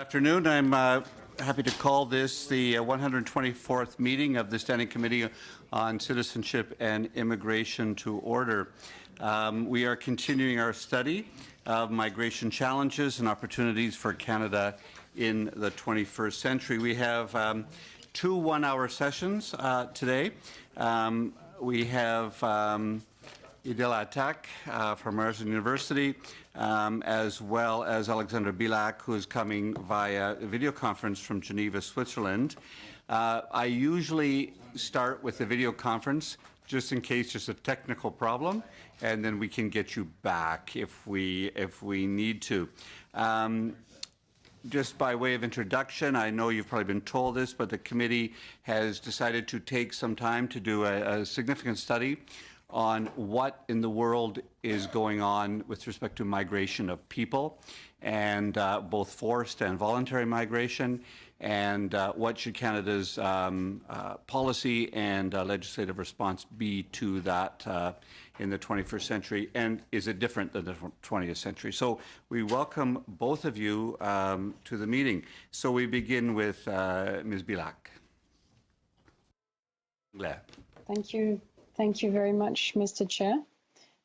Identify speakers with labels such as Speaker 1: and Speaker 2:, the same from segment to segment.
Speaker 1: Afternoon. I'm happy to call this the 124th meeting of the Standing Committee on Citizenship and Immigration to order. We are continuing our study of migration challenges and opportunities for Canada in the 21st century. We have two one-hour sessions today. We have Idil Atak from Ryerson University, as well as Alexandra Bilak, who is coming via video conference from Geneva, Switzerland. I usually start with the video conference just in case there's a technical problem, and then we can get you back if we need to. Just by way of introduction, I know you've probably been told this, but the committee has decided to take some time to do a significant study on what in the world is going on with respect to migration of people, and both forced and voluntary migration, and what should Canada's policy and legislative response be to that in the 21st century, and is it different than the 20th century? So we welcome both of you to the meeting. So we begin with Ms. Bilak.
Speaker 2: Thank you. Thank you very much, Mr. Chair,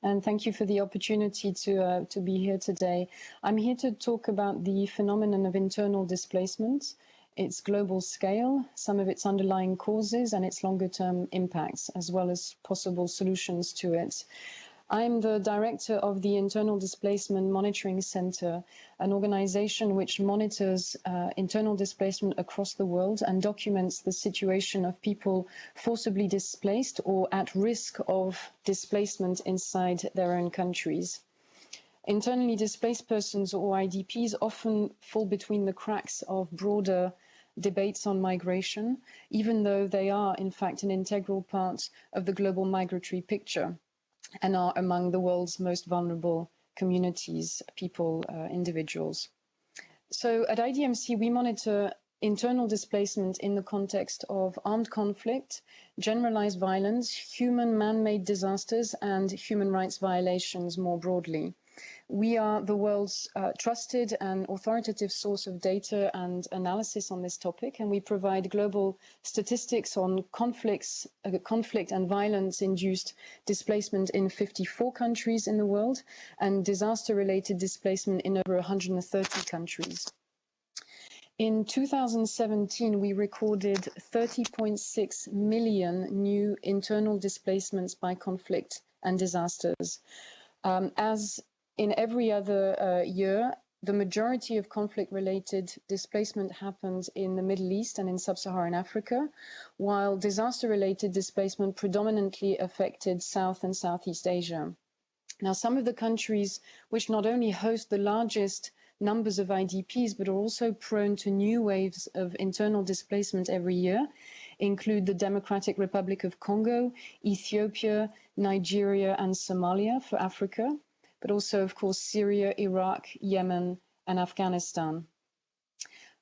Speaker 2: and thank you for the opportunity to be here today. I'm here to talk about the phenomenon of internal displacement, its global scale, some of its underlying causes, and its longer-term impacts, as well as possible solutions to it. I'm the director of the Internal Displacement Monitoring Center, an organization which monitors internal displacement across the world and documents the situation of people forcibly displaced or at risk of displacement inside their own countries. Internally displaced persons, or IDPs, often fall between the cracks of broader debates on migration, even though they are, in fact, an integral part of the global migratory picture, and are among the world's most vulnerable communities, people, individuals. So at IDMC, we monitor internal displacement in the context of armed conflict, generalized violence, human man-made disasters, and human rights violations more broadly. We are the world's trusted and authoritative source of data and analysis on this topic, and we provide global statistics on conflict and violence-induced displacement in 54 countries in the world, and disaster-related displacement in over 130 countries. In 2017, we recorded 30.6 million new internal displacements by conflict and disasters. As in every other year, the majority of conflict-related displacement happens in the Middle East and in sub-Saharan Africa, while disaster-related displacement predominantly affected South and Southeast Asia. Now, some of the countries which not only host the largest numbers of IDPs, but are also prone to new waves of internal displacement every year, include the Democratic Republic of Congo, Ethiopia, Nigeria, and Somalia for Africa, but also, of course, Syria, Iraq, Yemen, and Afghanistan.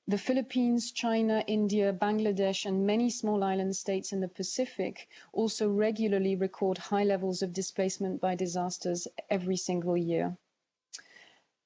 Speaker 2: The Philippines, China, India, Bangladesh, and many small island states in the Pacific also regularly record high levels of displacement by disasters every single year.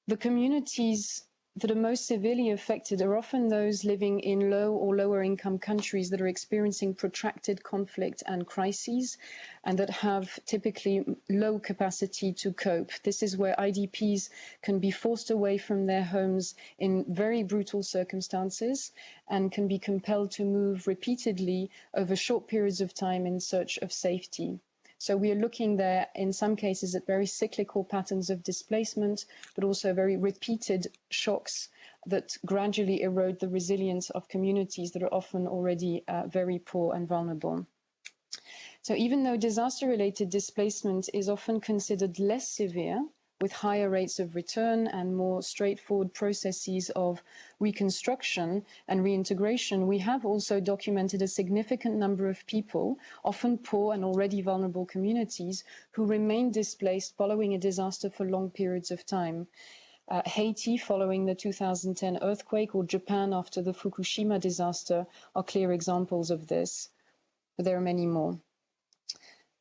Speaker 2: The communities that are most severely affected are often those living in low or lower income countries that are experiencing protracted conflict and crises, and that have typically low capacity to cope. This is where IDPs can be forced away from their homes in very brutal circumstances and can be compelled to move repeatedly over short periods of time in search of safety. So we are looking there, in some cases, at very cyclical patterns of displacement, but also very repeated shocks that gradually erode the resilience of communities that are often already very poor and vulnerable. So even though disaster-related displacement is often considered less severe, with higher rates of return and more straightforward processes of reconstruction and reintegration, we have also documented a significant number of people, often poor and already vulnerable communities, who remain displaced following a disaster for long periods of time. Haiti following the 2010 earthquake, or Japan after the Fukushima disaster, are clear examples of this, but there are many more.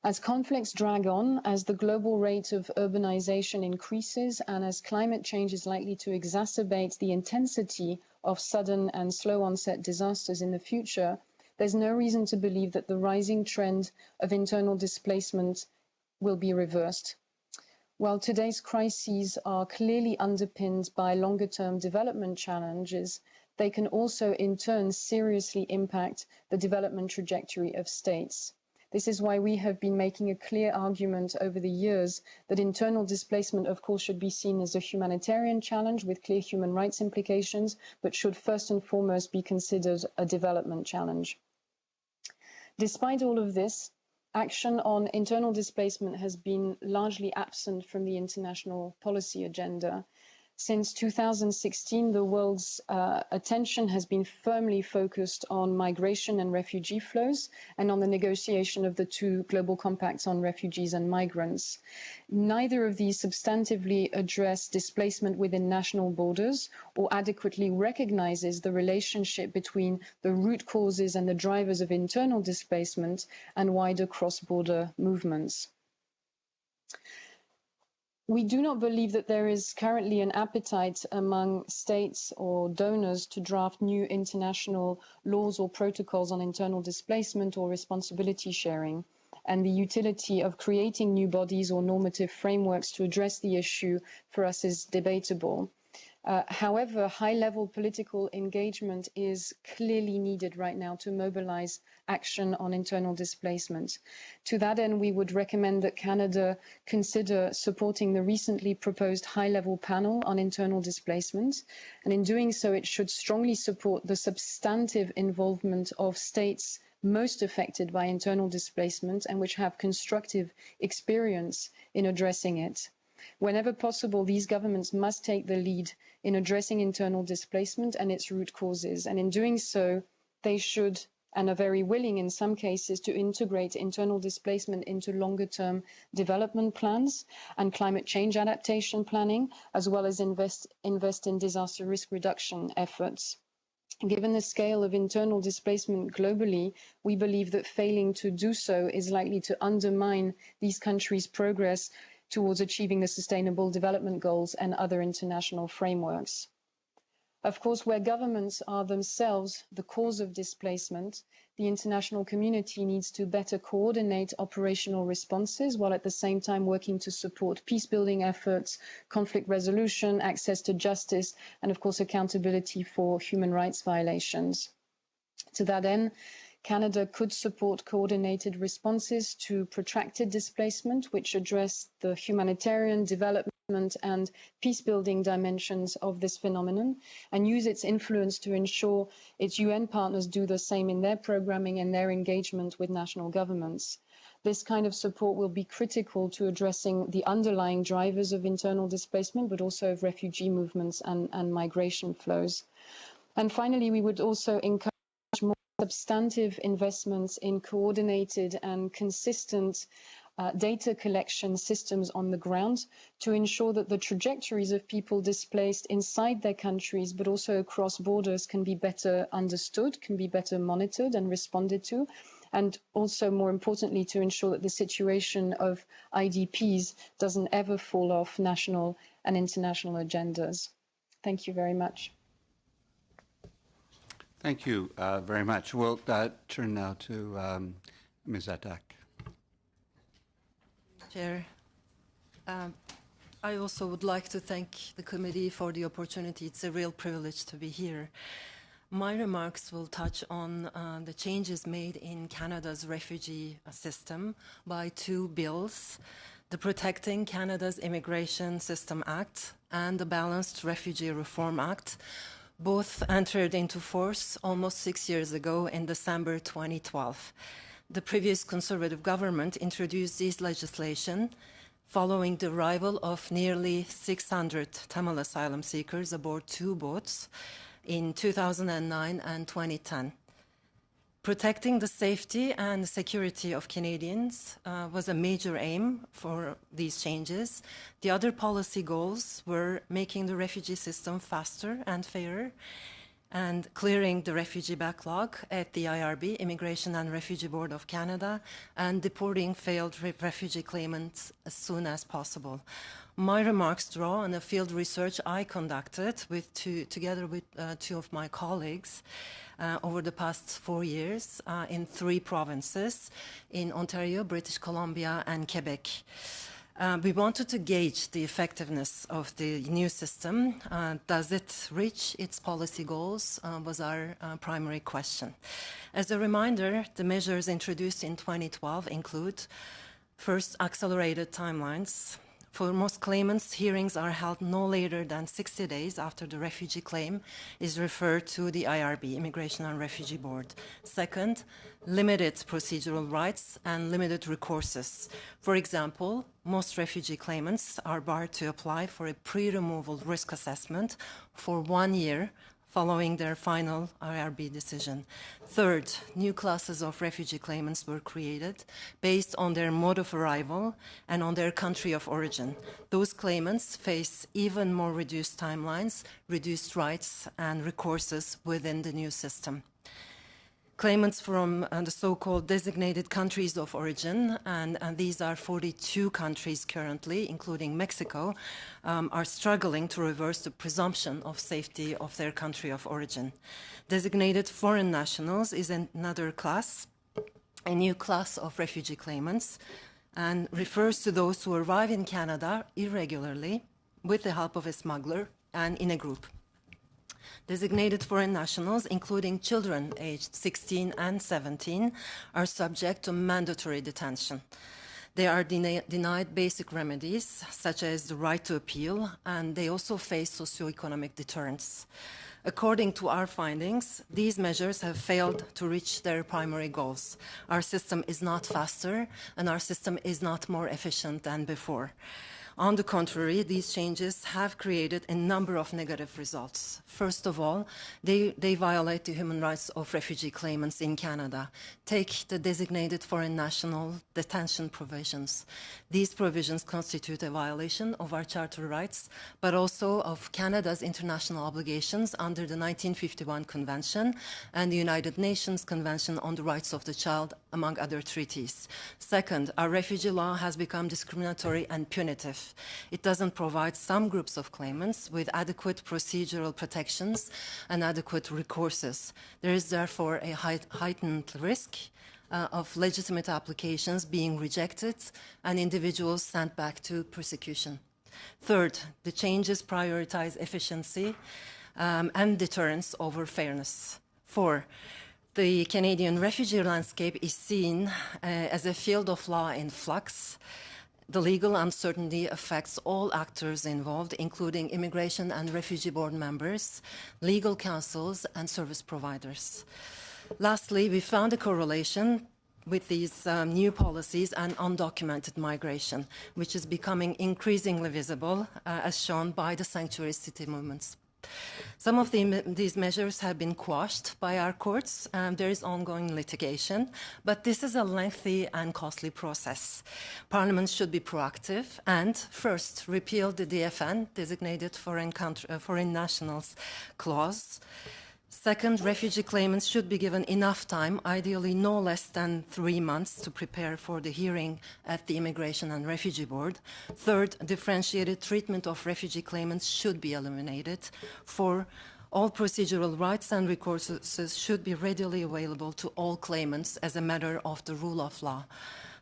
Speaker 2: As conflicts drag on, as the global rate of urbanization increases, and as climate change is likely to exacerbate the intensity of sudden and slow onset disasters in the future, there's no reason to believe that the rising trend of internal displacement will be reversed. While today's crises are clearly underpinned by longer-term development challenges, they can also in turn seriously impact the development trajectory of states. This is why we have been making a clear argument over the years that internal displacement, of course, should be seen as a humanitarian challenge with clear human rights implications, but should first and foremost be considered a development challenge. Despite all of this, action on internal displacement has been largely absent from the international policy agenda. Since 2016, the world's attention has been firmly focused on migration and refugee flows and on the negotiation of the two global compacts on refugees and migrants. Neither of these substantively address displacement within national borders or adequately recognizes the relationship between the root causes and the drivers of internal displacement and wider cross-border movements. We do not believe that there is currently an appetite among states or donors to draft new international laws or protocols on internal displacement or responsibility sharing, and the utility of creating new bodies or normative frameworks to address the issue for us is debatable. However, high-level political engagement is clearly needed right now to mobilize action on internal displacement. To that end, we would recommend that Canada consider supporting the recently proposed high-level panel on internal displacement. And in doing so, it should strongly support the substantive involvement of states most affected by internal displacement and which have constructive experience in addressing it. Whenever possible, these governments must take the lead in addressing internal displacement and its root causes. And in doing so, they should and are very willing in some cases to integrate internal displacement into longer-term development plans and climate change adaptation planning, as well as invest in disaster risk reduction efforts. Given the scale of internal displacement globally, we believe that failing to do so is likely to undermine these countries' progress towards achieving the Sustainable Development Goals and other international frameworks. Of course, where governments are themselves the cause of displacement, the international community needs to better coordinate operational responses while at the same time working to support peace-building efforts, conflict resolution, access to justice, and of course, accountability for human rights violations. To that end, Canada could support coordinated responses to protracted displacement, which address the humanitarian, development, and peace-building dimensions of this phenomenon, and use its influence to ensure its UN partners do the same in their programming and their engagement with national governments. This kind of support will be critical to addressing the underlying drivers of internal displacement, but also of refugee movements and migration flows. And finally, we would also encourage more substantive investments in coordinated and consistent data collection systems on the ground to ensure that the trajectories of people displaced inside their countries, but also across borders, can be better understood, can be better monitored and responded to, and also, more importantly, to ensure that the situation of IDPs doesn't ever fall off national and international agendas. Thank you very much.
Speaker 1: Thank you very much. We'll turn now to Ms. Attack.
Speaker 3: Chair, I also would like to thank the committee for the opportunity. It's a real privilege to be here. My remarks will touch on the changes made in Canada's refugee system by two bills, the Protecting Canada's Immigration System Act and the Balanced Refugee Reform Act. Both entered into force almost 6 years ago in December 2012. The previous Conservative government introduced this legislation following the arrival of nearly 600 Tamil asylum seekers aboard two boats in 2009 and 2010. Protecting the safety and security of Canadians was a major aim for these changes. The other policy goals were making the refugee system faster and fairer, and clearing the refugee backlog at the IRB, Immigration and Refugee Board of Canada, and deporting failed refugee claimants as soon as possible. My remarks draw on the field research I conducted together with two of my colleagues over the past 4 years in 3 provinces, in Ontario, British Columbia, and Quebec. We wanted to gauge the effectiveness of the new system. Does it reach its policy goals, was our primary question. As a reminder, the measures introduced in 2012 include, first, accelerated timelines. For most claimants, hearings are held no later than 60 days after the refugee claim is referred to the IRB, Immigration and Refugee Board. Second, limited procedural rights and limited recourses. For example, most refugee claimants are barred to apply for a pre-removal risk assessment for 1 year following their final IRB decision. Third, new classes of refugee claimants were created based on their mode of arrival and on their country of origin. Those claimants face even more reduced timelines, reduced rights, and recourses within the new system. Claimants from the so-called designated countries of origin, and these are 42 countries currently, including Mexico, are struggling to reverse the presumption of safety of their country of origin. Designated foreign nationals is another class, a new class of refugee claimants, and refers to those who arrive in Canada irregularly with the help of a smuggler and in a group. Designated foreign nationals, including children aged 16 and 17, are subject to mandatory detention. They are denied basic remedies, such as the right to appeal, and they also face socioeconomic deterrence. According to our findings, these measures have failed to reach their primary goals. Our system is not faster, and our system is not more efficient than before. On the contrary, these changes have created a number of negative results. First of all, they violate the human rights of refugee claimants in Canada. Take the designated foreign national detention provisions. These provisions constitute a violation of our charter rights, but also of Canada's international obligations under the 1951 Convention and the United Nations Convention on the Rights of the Child, among other treaties. Second, our refugee law has become discriminatory and punitive. It doesn't provide some groups of claimants with adequate procedural protections and adequate recourses. There is therefore a heightened risk of legitimate applications being rejected and individuals sent back to persecution. Third, the changes prioritize efficiency and deterrence over fairness. Four, the Canadian refugee landscape is seen as a field of law in flux. The legal uncertainty affects all actors involved, including Immigration and Refugee Board members, legal counsels, and service providers. Lastly, we found a correlation with these new policies and undocumented migration, which is becoming increasingly visible, as shown by the sanctuary city movements. Some of these measures have been quashed by our courts. There is ongoing litigation, but this is a lengthy and costly process. Parliament should be proactive and, first, repeal the DFN, Designated Foreign Nationals Clause. Second, refugee claimants should be given enough time, ideally no less than 3 months, to prepare for the hearing at the Immigration and Refugee Board. Third, differentiated treatment of refugee claimants should be eliminated. Four, all procedural rights and recourses should be readily available to all claimants as a matter of the rule of law.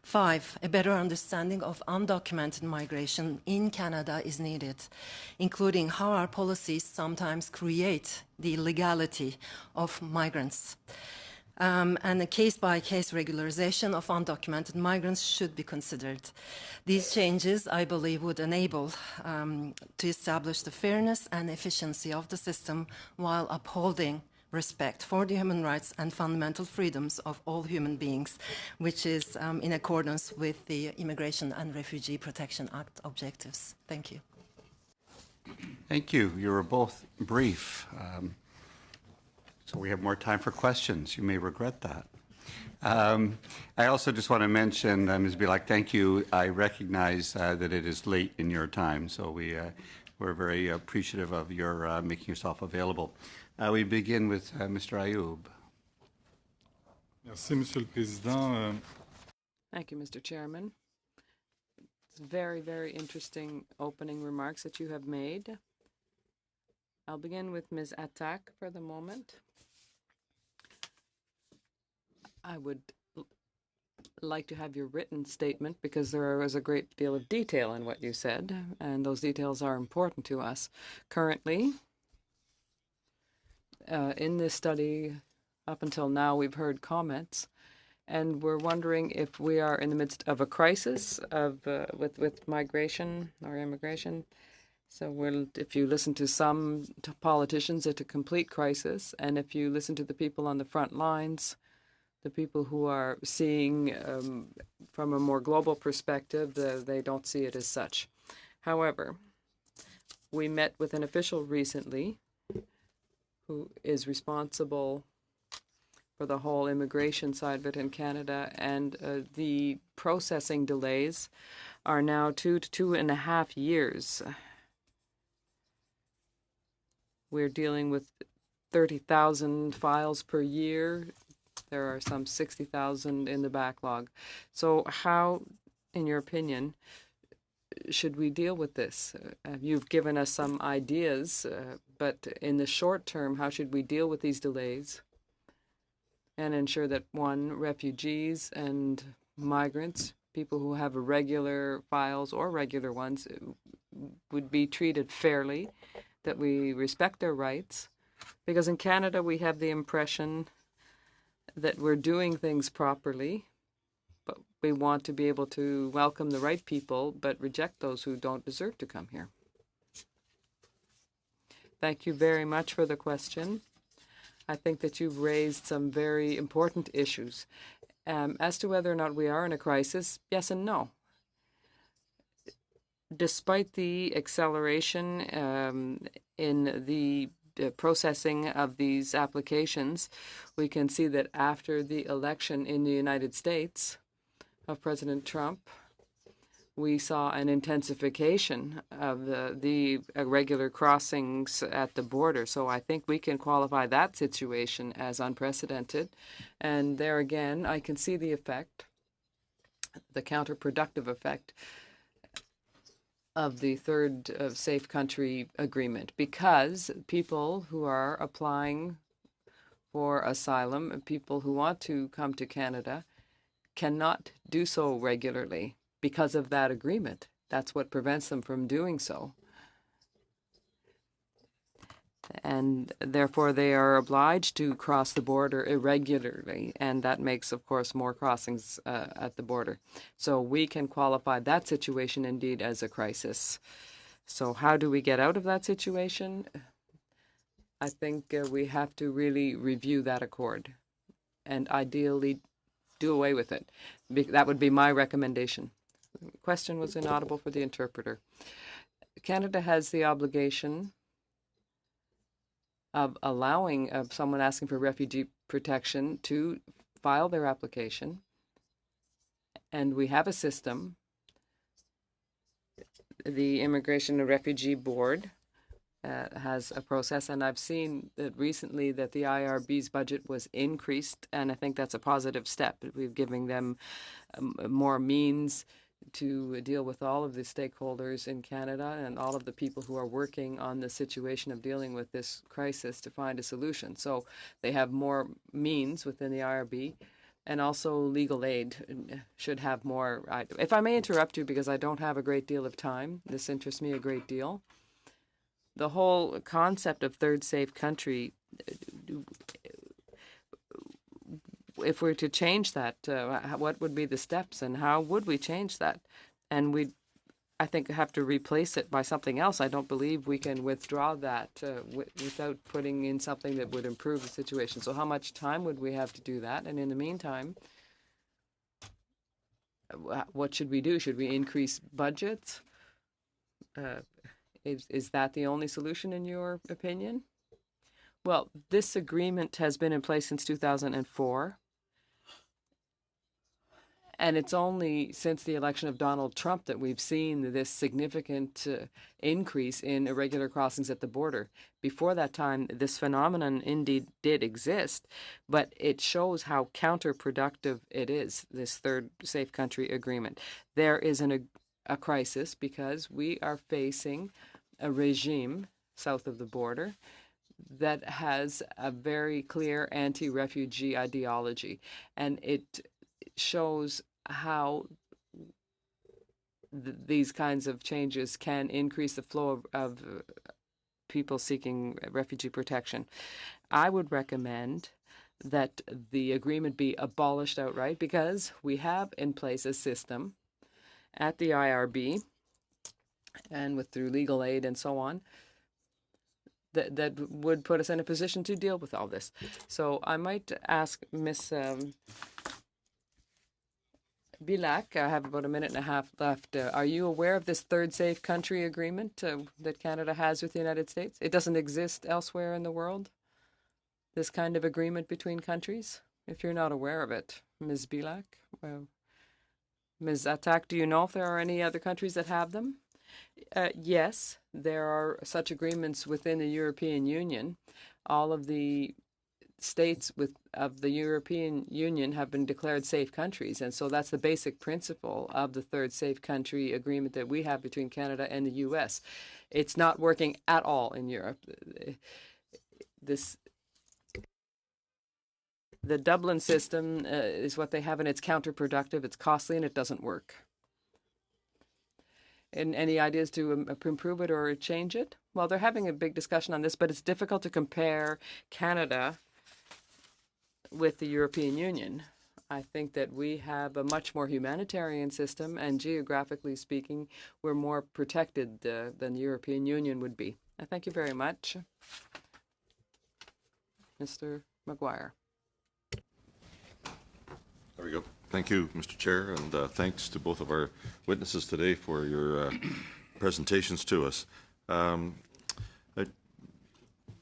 Speaker 3: Five, a better understanding of undocumented migration in Canada is needed, including how our policies sometimes create the legality of migrants. And a case-by-case regularization of undocumented migrants should be considered. These changes, I believe, would enable to establish the fairness and efficiency of the system while upholding respect for the human rights and fundamental freedoms of all human beings, which is in accordance with the Immigration and Refugee Protection Act objectives. Thank you.
Speaker 1: Thank you. You were both brief. So we have more time for questions. You may regret that. I also just want to mention, Ms. Bilak, thank you. I recognize that it is late in your time, so we we're very appreciative of your making yourself available. We begin with Mr. Ayoub.
Speaker 4: Merci, Monsieur le Président.
Speaker 5: Thank you, Mr. Chairman. It's very, very interesting opening remarks that you have made. I'll begin with Ms. Attack for the moment. I would like to have your written statement because there was a great deal of detail in what you said, and those details are important to us. Currently, in this study, up until now, we've heard comments, and we're wondering if we are in the midst of a crisis of with migration or immigration. So if you listen to some politicians, it's a complete crisis, and if you listen to the people on the front lines, the people who are seeing from a more global perspective, they don't see it as such. However, we met with an official recently who is responsible for the whole immigration side of it in Canada, and the processing delays are now 2 to 2.5 years. We're dealing with 30,000 files per year. There are some 60,000 in the backlog. So how, in your opinion, should we deal with this? You've given us some ideas, but in the short term, how should we deal with these delays and ensure that, one, refugees and migrants, people who have irregular files or regular ones, would be treated fairly, that we respect their rights? Because in Canada, we have the impression that we're doing things properly, but we want to be able to welcome the right people, but reject those who don't deserve to come here. Thank you very much for the question. I think that you've raised some very important issues. As to whether or not we are in a crisis, yes and no. Despite the acceleration in the processing of these applications, we can see that after the election in the United States of President Trump, we saw an intensification of the irregular crossings at the border. So I think we can qualify that situation as unprecedented. And there again, I can see the effect, the counterproductive effect of the third safe country agreement, because people who are applying for asylum, people who want to come to Canada, cannot do so regularly because of that agreement. That's what prevents them from doing so. And therefore, they are obliged to cross the border irregularly, and that makes, of course, more crossings at the border. So we can qualify that situation indeed as a crisis. So how do we get out of that situation? I think we have to really review that accord and ideally do away with it. That would be my recommendation. The question was inaudible for the interpreter. Canada has the obligation of allowing someone asking for refugee protection to file their application. And we have a system. The Immigration and Refugee Board has a process, and I've seen that recently that the IRB's budget was increased, and I think that's a positive step. We're giving them more means to deal with all of the stakeholders in Canada and all of the people who are working on the situation of dealing with this crisis to find a solution. So they have more means within the IRB, and also legal aid should have more. If I may interrupt you, because I don't have a great deal of time, this interests me a great deal. The whole concept of third safe country, if we're to change that, what would be the steps and how would we change that? And we, I think, have to replace it by something else. I don't believe we can withdraw that without putting in something that would improve the situation. So how much time would we have to do that? And in the meantime, what should we do? Should we increase budgets? Is that the only solution in your opinion? Well, this agreement has been in place since 2004. And it's only since the election of Donald Trump that we've seen this significant increase in irregular crossings at the border. Before that time, this phenomenon indeed did exist, but it shows how counterproductive it is, this third safe country agreement. There is a crisis because we are facing a regime south of the border that has a very clear anti-refugee ideology, and it shows how these kinds of changes can increase the flow of people seeking refugee protection. I would recommend that the agreement be abolished outright because we have in place a system at the IRB and through legal aid and so on that would put us in a position to deal with all this. So I might ask Ms. Bilac, I have about a minute and a half left. Are you aware of this third safe country agreement that Canada has with the United States? It doesn't exist elsewhere in the world, this kind of agreement between countries? If you're not aware of it, Ms. Bilac? Ms. Attack, do you know if there are any other countries that have them? Yes, there are such agreements within the European Union. All of the states of the European Union have been declared safe countries, and so that's the basic principle of the third safe country agreement that we have between Canada and the U.S. It's not working at all in Europe. The Dublin system is what they have, and it's counterproductive, it's costly, and it doesn't work. And any ideas to improve it or change it? Well, they're having a big discussion on this, but it's difficult to compare Canada with the European Union. I think that we have a much more humanitarian system, and geographically speaking, we're more protected than the European Union would be. I thank you very much. Mr. Maguire.
Speaker 4: There we go. Thank you, Mr. Chair, and thanks to both of our witnesses today for your presentations to us.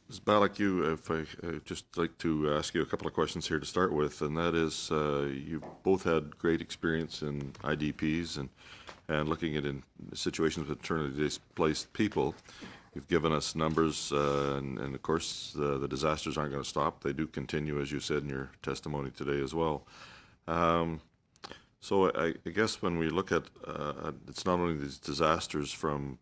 Speaker 4: Ms. Bilac, if I just like to ask you a couple of questions here to start with, and that is, you both had great experience in IDPs and looking at in situations with internally displaced people. You've given us numbers, and of course, the disasters aren't going to stop. They do continue, as you said in your testimony today as well. So I guess when we look at it's not only these disasters from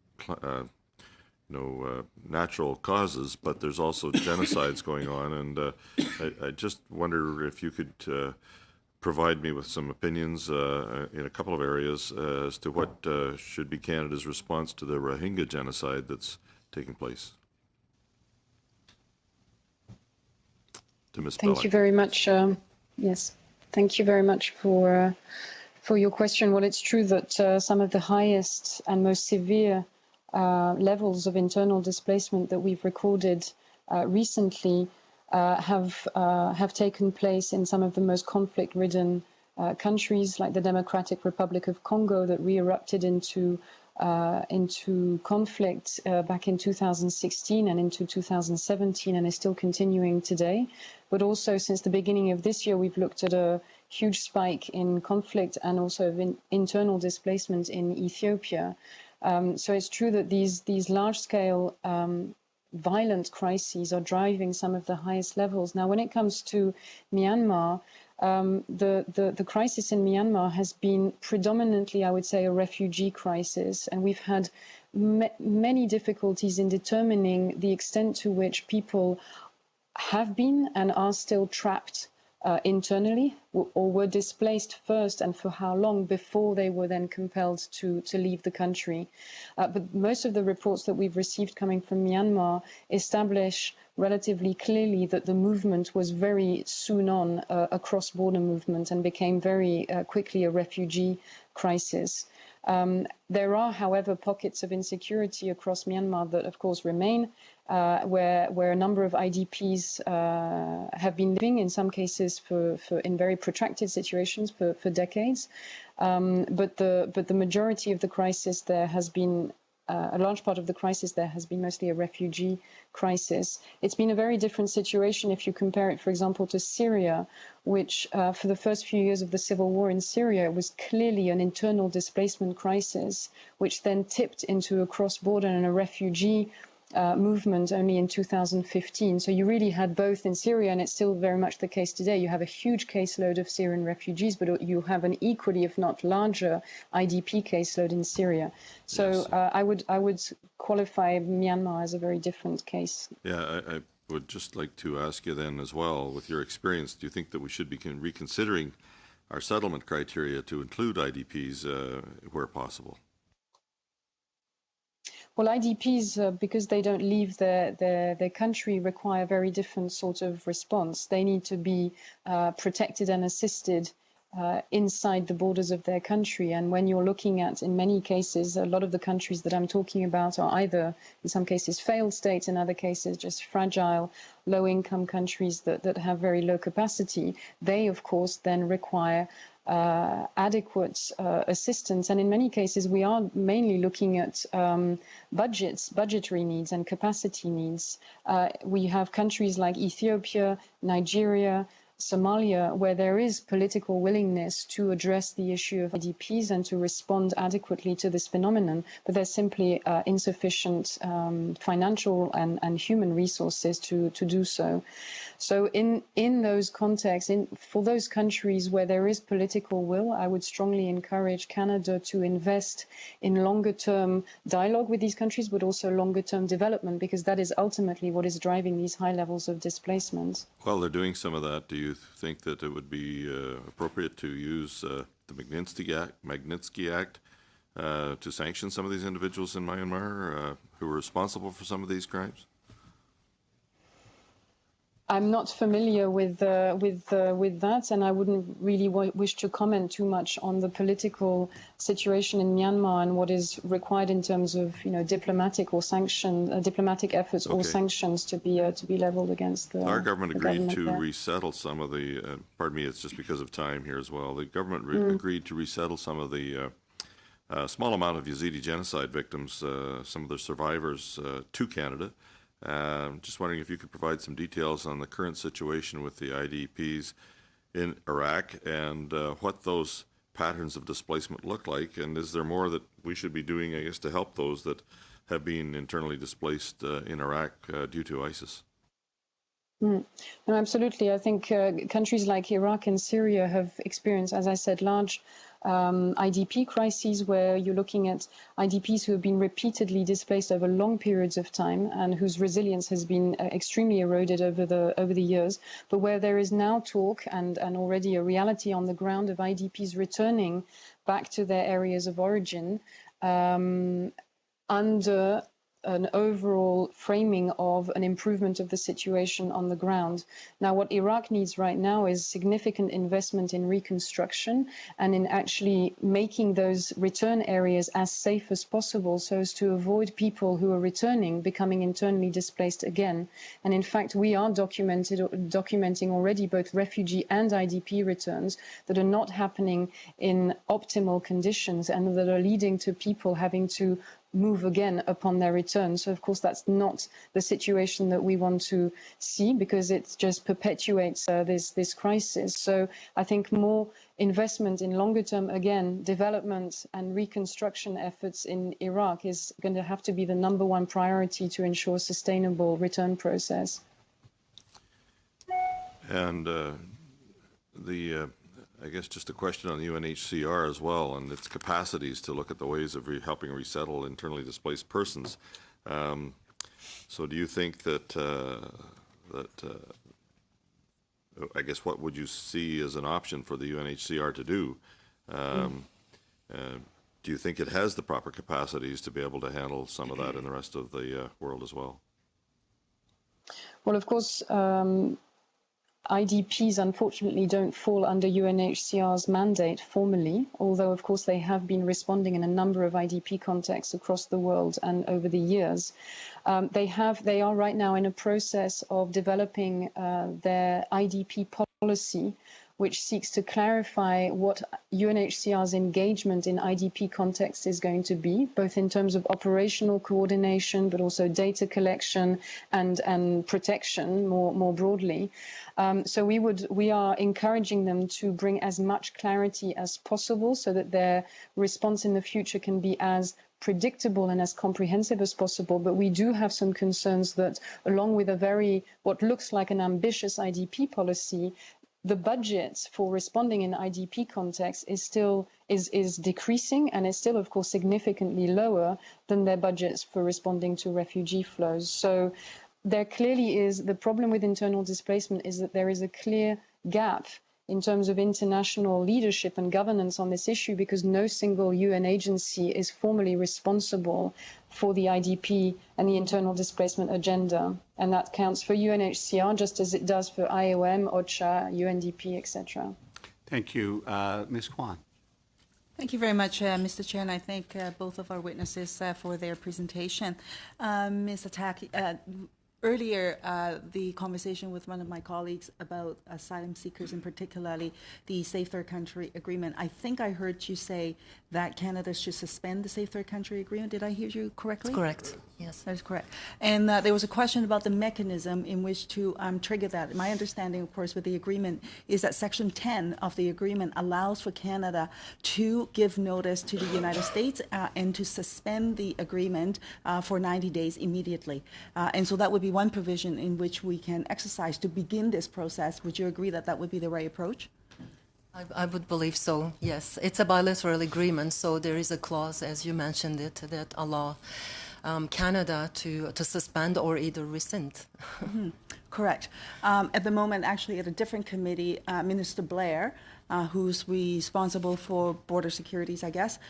Speaker 4: natural causes, but there's also genocides going on, and I just wonder if you could provide me with some opinions in a couple of areas as to what should be Canada's response to the Rohingya genocide that's taking place. To Ms.
Speaker 2: Thank you very much. Yes, thank you very much for your question. Well, it's true that some of the highest and most severe levels of internal displacement that we've recorded recently have taken place in some of the most conflict-ridden countries, like the Democratic Republic of Congo, that re-erupted into conflict back in 2016 and into 2017, and is still continuing today. But also, since the beginning of this year, we've looked at a huge spike in conflict and also of internal displacement in Ethiopia. So it's true that these large-scale violent crises are driving some of the highest levels. Now, when it comes to Myanmar, the crisis in Myanmar has been predominantly, I would say, a refugee crisis, and we've had many difficulties in determining the extent to which people have been and are still trapped internally, or were displaced first, and for how long before they were then compelled to leave the country. But most of the reports that we've received coming from Myanmar establish relatively clearly that the movement was very soon on a cross-border movement and became very quickly a refugee crisis. There are, however, pockets of insecurity across Myanmar that, of course, remain, where a number of IDPs have been living, in some cases in very protracted situations for decades. But the majority of the crisis there has been a large part of the crisis there has been mostly a refugee crisis. It's been a very different situation if you compare it, for example, to Syria, which for the first few years of the civil war in Syria, it was clearly an internal displacement crisis, which then tipped into a cross-border and a refugee movement only in 2015. So you really had both in Syria, and it's still very much the case today. You have a huge caseload of Syrian refugees, but you have an equally, if not larger, IDP caseload in Syria. So
Speaker 4: Yes.
Speaker 2: I would qualify Myanmar as a very different case.
Speaker 4: Yeah, I would just like to ask you then as well, with your experience, do you think that we should be reconsidering our settlement criteria to include IDPs where possible?
Speaker 2: Well, IDPs, because they don't leave their country, require a very different sort of response. They need to be protected and assisted inside the borders of their country. And when you're looking at, in many cases, a lot of the countries that I'm talking about are either, in some cases, failed states, in other cases, just fragile, low-income countries that have very low capacity. They, of course, then require adequate assistance. And in many cases, we are mainly looking at budgetary needs and capacity needs. We have countries like Ethiopia, Nigeria, Somalia, where there is political willingness to address the issue of IDPs and to respond adequately to this phenomenon, but there's simply insufficient financial and human resources to do so. So in those contexts, for those countries where there is political will, I would strongly encourage Canada to invest in longer-term dialogue with these countries, but also longer-term development, because that is ultimately what is driving these high levels of displacement.
Speaker 4: Well, they're doing some of that. Do you think that it would be appropriate to use the Magnitsky Act to sanction some of these individuals in Myanmar who are responsible for some of these crimes?
Speaker 2: I'm not familiar with that, and I wouldn't really wish to comment too much on the political situation in Myanmar and what is required in terms of, diplomatic efforts or sanctions to be leveled against the.
Speaker 4: Our government agreed to
Speaker 2: there.
Speaker 4: resettle some of the. Pardon me, it's just because of time here as well. The government agreed to resettle some of the small amount of Yazidi genocide victims, some of the survivors, to Canada. Just wondering if you could provide some details on the current situation with the IDPs in Iraq and what those patterns of displacement look like, and is there more that we should be doing, I guess, to help those that have been internally displaced in Iraq due to ISIS?
Speaker 2: No, absolutely. I think countries like Iraq and Syria have experienced, as I said, large IDP crises where you're looking at IDPs who have been repeatedly displaced over long periods of time and whose resilience has been extremely eroded over the years, but where there is now talk and already a reality on the ground of IDPs returning back to their areas of origin under an overall framing of an improvement of the situation on the ground. Now, what Iraq needs right now is significant investment in reconstruction and in actually making those return areas as safe as possible so as to avoid people who are returning becoming internally displaced again. And in fact, we are documenting already both refugee and IDP returns that are not happening in optimal conditions and that are leading to people having to move again upon their return. So, of course, that's not the situation that we want to see because it just perpetuates this crisis. So I think more investment in longer term, again, development and reconstruction efforts in Iraq is going to have to be the #1 priority to ensure sustainable return process.
Speaker 4: And I guess just a question on the UNHCR as well and its capacities to look at the ways of helping resettle internally displaced persons. So do you think that, I guess what would you see as an option for the UNHCR to do? Do you think it has the proper capacities to be able to handle some of that in the rest of the world as well?
Speaker 2: Well, of course, IDPs unfortunately don't fall under UNHCR's mandate formally, although of course they have been responding in a number of IDP contexts across the world and over the years. They are right now in a process of developing their IDP policy, which seeks to clarify what UNHCR's engagement in IDP context is going to be, both in terms of operational coordination, but also data collection and protection more broadly. So we are encouraging them to bring as much clarity as possible so that their response in the future can be as predictable and as comprehensive as possible. But we do have some concerns that along with what looks like an ambitious IDP policy, the budget for responding in IDP context is decreasing, and is still, of course, significantly lower than their budgets for responding to refugee flows. So there clearly is, the problem with internal displacement is that there is a clear gap in terms of international leadership and governance on this issue, because no single UN agency is formally responsible for the IDP and the internal displacement agenda. And that counts for UNHCR just as it does for IOM, OCHA, UNDP, etc.
Speaker 1: Thank you. Ms. Kwan.
Speaker 6: Thank you very much, Mr. Chair, and I thank both of our witnesses for their presentation. Ms. Attack, earlier, the conversation with one of my colleagues about asylum seekers, and particularly the Safe Third Country Agreement, I think I heard you say that Canada should suspend the Safe Third Country Agreement. Did I hear you correctly?
Speaker 3: That's correct. Yes.
Speaker 6: That is correct. And there was a question about the mechanism in which to trigger that. My understanding, of course, with the agreement is that Section 10 of the agreement allows for Canada to give notice to the United States and to suspend the agreement for 90 days immediately. And so that would be one provision in which we can exercise to begin this process. Would you agree that that would be the right approach?
Speaker 3: I would believe so, yes. It's a bilateral agreement, so there is a clause, as you mentioned it, that allow Canada to suspend or either rescind.
Speaker 6: Mm-hmm. Correct. At the moment, actually, at a different committee, Minister Blair, who's responsible for border securities, I guess,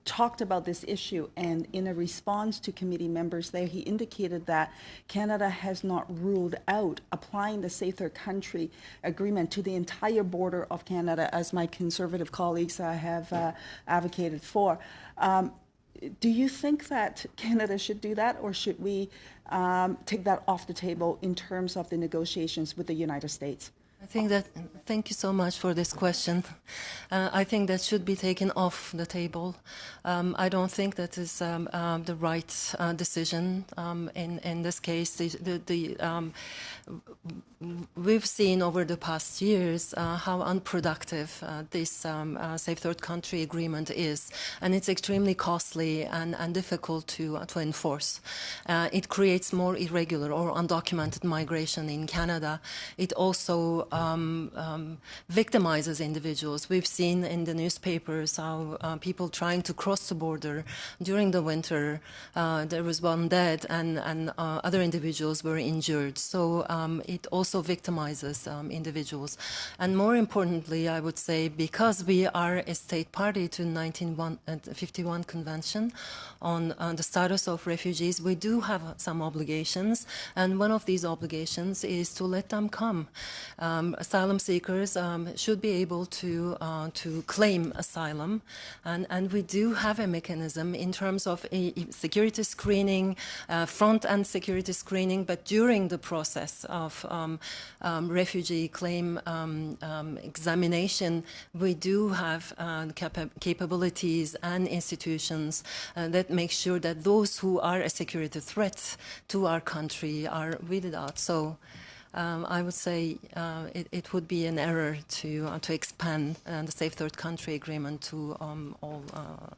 Speaker 6: talked about this issue, and in a response to committee members there, he indicated that Canada has not ruled out applying the Safe Third Country Agreement to the entire border of Canada, as my Conservative colleagues have advocated for. Do you think that Canada should do that, or should we take that off the table in terms of the negotiations with the United States?
Speaker 3: Thank you so much for this question. I think that should be taken off the table. I don't think that is the right decision in this case. We've seen over the past years how unproductive this Safe Third Country Agreement is, and it's extremely costly and difficult to enforce. It creates more irregular or undocumented migration in Canada. It also victimizes individuals. We've seen in the newspapers how people trying to cross the border during the winter, there was one dead and other individuals were injured. So it also victimizes individuals. And more importantly, I would say, because we are a state party to the 1951 Convention on the status of refugees, we do have some obligations, and one of these obligations is to let them come. Asylum seekers should be able to claim asylum, and we do have a mechanism in terms of a security screening, front-end security screening, but during the process of refugee claim examination, we do have capabilities and institutions that make sure that those who are a security threat to our country are weeded out. So I would say it would be an error to expand the Safe Third Country Agreement to all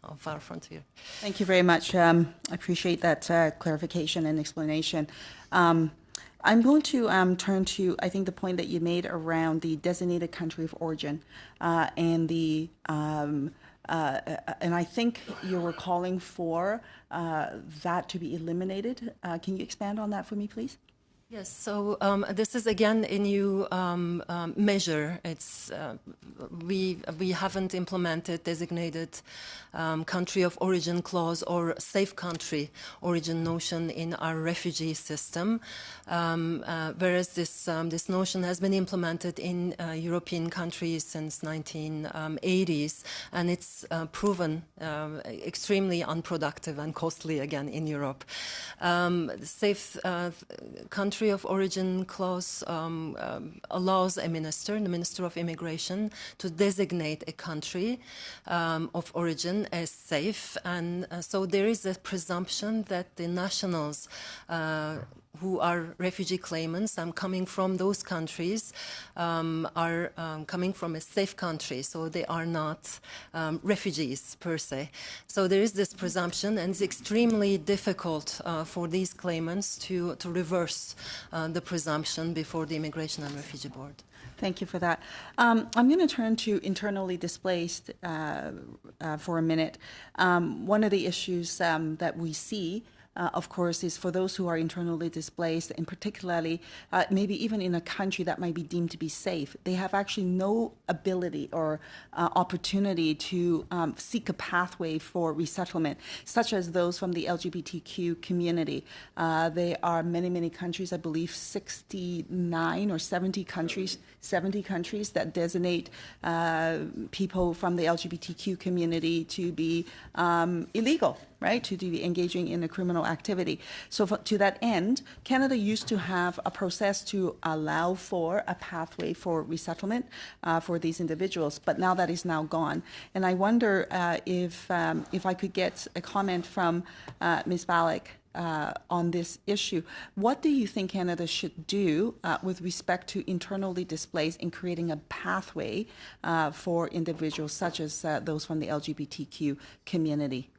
Speaker 3: of our frontier.
Speaker 6: Thank you very much. I appreciate that clarification and explanation. I'm going to turn to, I think, the point that you made around the designated country of origin and the and I think you were calling for that to be eliminated. Can you expand on that for me, please?
Speaker 3: Yes, so this is again a new measure. It's we haven't implemented designated country of origin clause or safe country origin notion in our refugee system, whereas this notion has been implemented in European countries since 1980s, and it's proven extremely unproductive and costly again in Europe. Safe country country of origin clause allows the Minister of Immigration, to designate a country of origin as safe. And so there is a presumption that the nationals who are refugee claimants coming from those countries are coming from a safe country, so they are not refugees per se. So there is this presumption, and it's extremely difficult for these claimants to reverse the presumption before the Immigration and Refugee Board.
Speaker 6: Thank you for that. I'm going to turn to internally displaced for a minute. One of the issues that we see of course, is for those who are internally displaced, and particularly maybe even in a country that might be deemed to be safe, they have actually no ability or opportunity to seek a pathway for resettlement, such as those from the LGBTQ community. There are many, many countries, I believe 69 or 70 countries that designate people from the LGBTQ community to be illegal, right, to be engaging in a criminal activity. So to that end, Canada used to have a process to allow for a pathway for resettlement for these individuals, but now that is now gone. And I wonder if I could get a comment from Ms. Balick on this issue. What do you think Canada should do with respect to internally displaced in creating a pathway for individuals such as those from the LGBTQ community?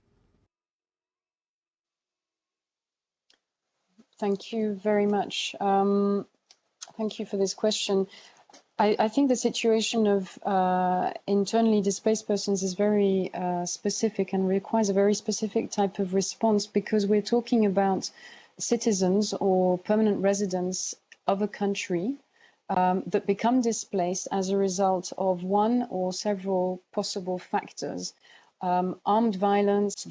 Speaker 2: Thank you very much. Thank you for this question. I think the situation of internally displaced persons is very specific and requires a very specific type of response, because we're talking about citizens or permanent residents of a country that become displaced as a result of one or several possible factors. Armed violence,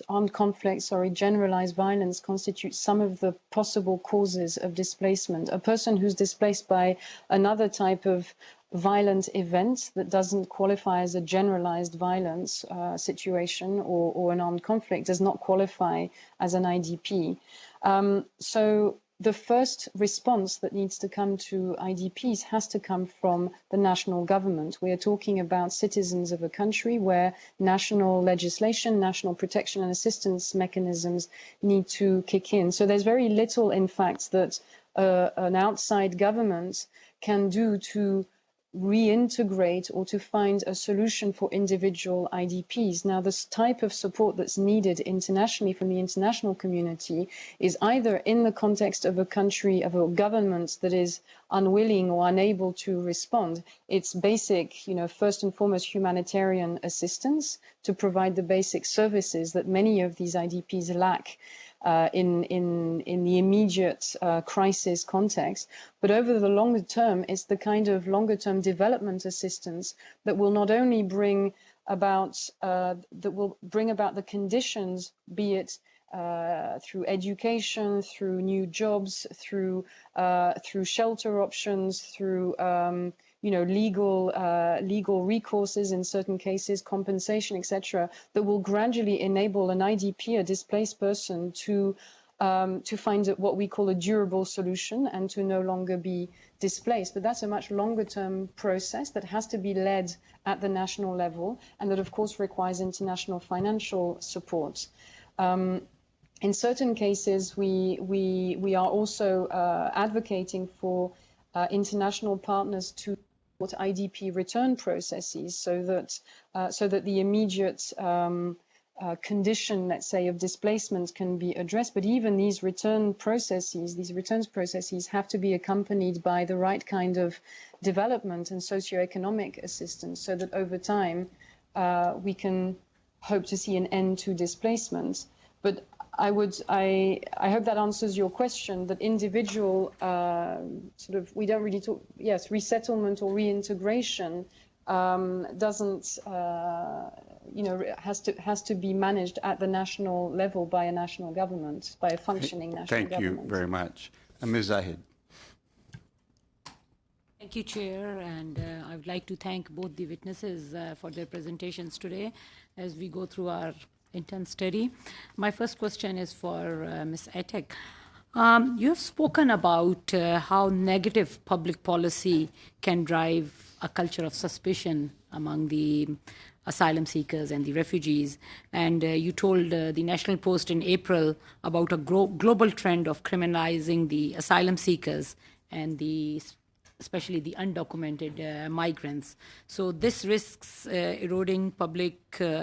Speaker 2: armed conflict, generalized violence constitutes some of the possible causes of displacement. A person who's displaced by another type of violent event that doesn't qualify as a generalized violence situation or an armed conflict does not qualify as an IDP. So the first response that needs to come to IDPs has to come from the national government. We are talking about citizens of a country where national legislation, national protection and assistance mechanisms need to kick in. So there's very little, in fact, that an outside government can do to reintegrate or to find a solution for individual IDPs. Now, this type of support that's needed internationally from the international community is either in the context of a country, of a government that is unwilling or unable to respond. It's basic, first and foremost, humanitarian assistance to provide the basic services that many of these IDPs lack in the immediate crisis context. But over the longer term, it's the kind of longer term development assistance that will not only bring about the conditions, be it through education, through new jobs, through shelter options, through legal recourses in certain cases, compensation, etc., that will gradually enable an IDP, a displaced person, to find what we call a durable solution and to no longer be displaced. But that's a much longer term process that has to be led at the national level, and that of course requires international financial support. In certain cases, we are also advocating for international partners to support IDP return processes, so that the immediate condition, let's say, of displacement can be addressed. But even these returns processes have to be accompanied by the right kind of development and socioeconomic assistance, so that over time we can hope to see an end to displacement. But I hope that answers your question, that individual we don't really talk, yes, resettlement or reintegration doesn't, has to be managed at the national level by a national government, by a functioning national government.
Speaker 1: Thank you very much. Ms. Zahid.
Speaker 7: Thank you, Chair, and I would like to thank both the witnesses for their presentations today as we go through our intense study. My first question is for Ms. Etek. You have spoken about how negative public policy can drive a culture of suspicion among the asylum seekers and the refugees. And you told the National Post in April about a global trend of criminalizing the asylum seekers and especially the undocumented migrants. So this risks eroding public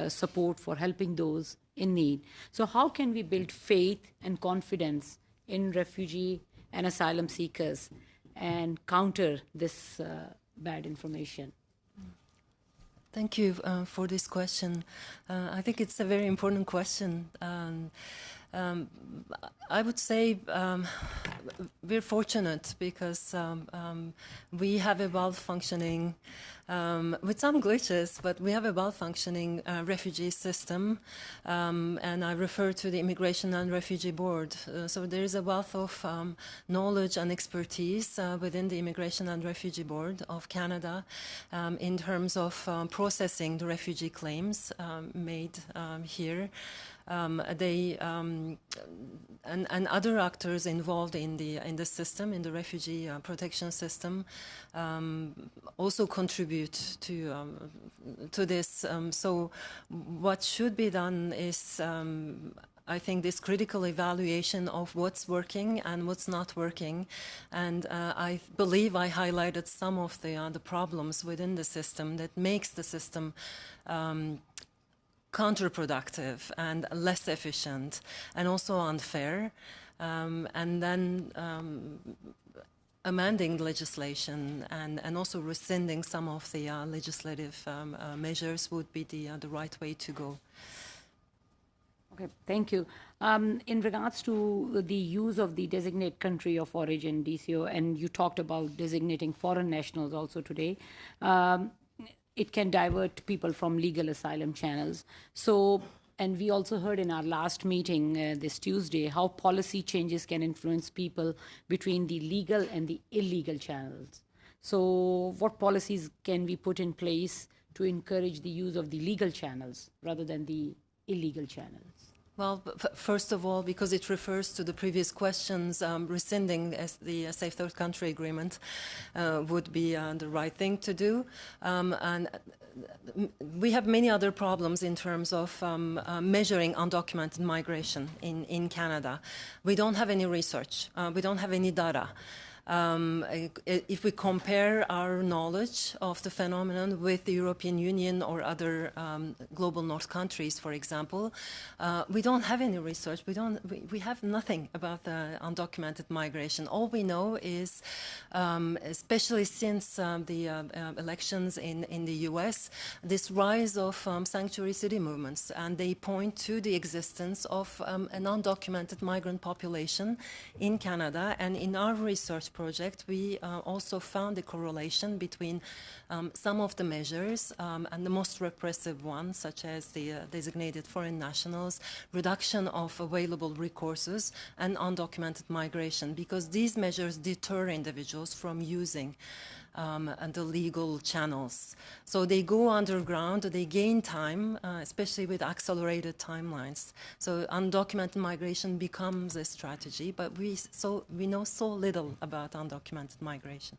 Speaker 7: support for helping those in need. So how can we build faith and confidence in refugee and asylum seekers and counter this bad information?
Speaker 3: Thank you for this question. I think it's a very important question. I would say we're fortunate because we have a well-functioning, with some glitches, but we have a well-functioning refugee system, and I refer to the Immigration and Refugee Board. So there is a wealth of knowledge and expertise within the Immigration and Refugee Board of Canada in terms of processing the refugee claims made here. And other actors involved in the system, in the refugee protection system, also contribute to this. So what should be done is, I think, this critical evaluation of what's working and what's not working. And I believe I highlighted some of the problems within the system that makes the system counterproductive and less efficient and also unfair, and then amending legislation and also rescinding some of the legislative measures would be the right way to go.
Speaker 7: Okay, thank you. In regards to the use of the designate country of origin, DCO, and you talked about designating foreign nationals also today, it can divert people from legal asylum channels. So, and we also heard in our last meeting this Tuesday how policy changes can influence people between the legal and the illegal channels. So what policies can we put in place to encourage the use of the legal channels rather than the illegal channels?
Speaker 3: Well, first of all, because it refers to the previous questions, rescinding the Safe Third Country Agreement would be the right thing to do. And we have many other problems in terms of measuring undocumented migration in Canada. We don't have any research. We don't have any data. If we compare our knowledge of the phenomenon with the European Union or other global north countries, for example, we don't have any research. We have nothing about the undocumented migration. All we know is, especially since the elections in the US, this rise of sanctuary city movements, and they point to the existence of an undocumented migrant population in Canada. And in our research project, we also found a correlation between some of the measures and the most repressive ones, such as the designated foreign nationals, reduction of available recourses, and undocumented migration, because these measures deter individuals from using and the legal channels. So they go underground, they gain time, especially with accelerated timelines. So undocumented migration becomes a strategy, but we know so little about undocumented migration.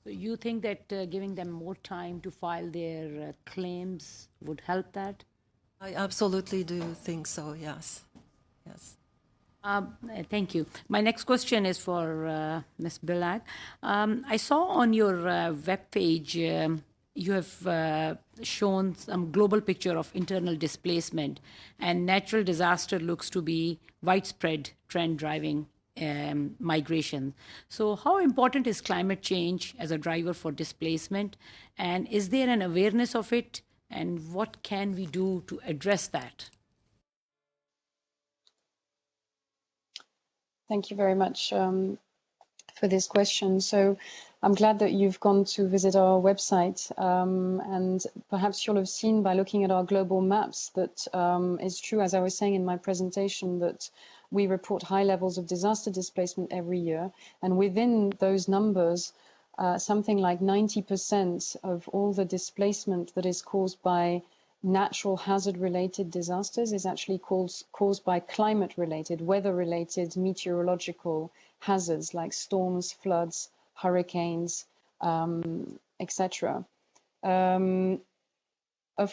Speaker 7: So you think that giving them more time to file their claims would help that?
Speaker 3: I absolutely do think so, yes. Yes.
Speaker 7: Thank you. My next question is for Ms. Billag. I saw on your webpage you have shown some global picture of internal displacement, and natural disaster looks to be widespread trend driving migration. So how important is climate change as a driver for displacement, and is there an awareness of it, and what can we do to address that?
Speaker 2: Thank you very much for this question. So I'm glad that you've gone to visit our website, and perhaps you'll have seen by looking at our global maps that it's true, as I was saying in my presentation, that we report high levels of disaster displacement every year. And within those numbers, something like 90% of all the displacement that is caused by natural hazard-related disasters is actually caused by climate-related, weather-related meteorological hazards like storms, floods, hurricanes, etc. Of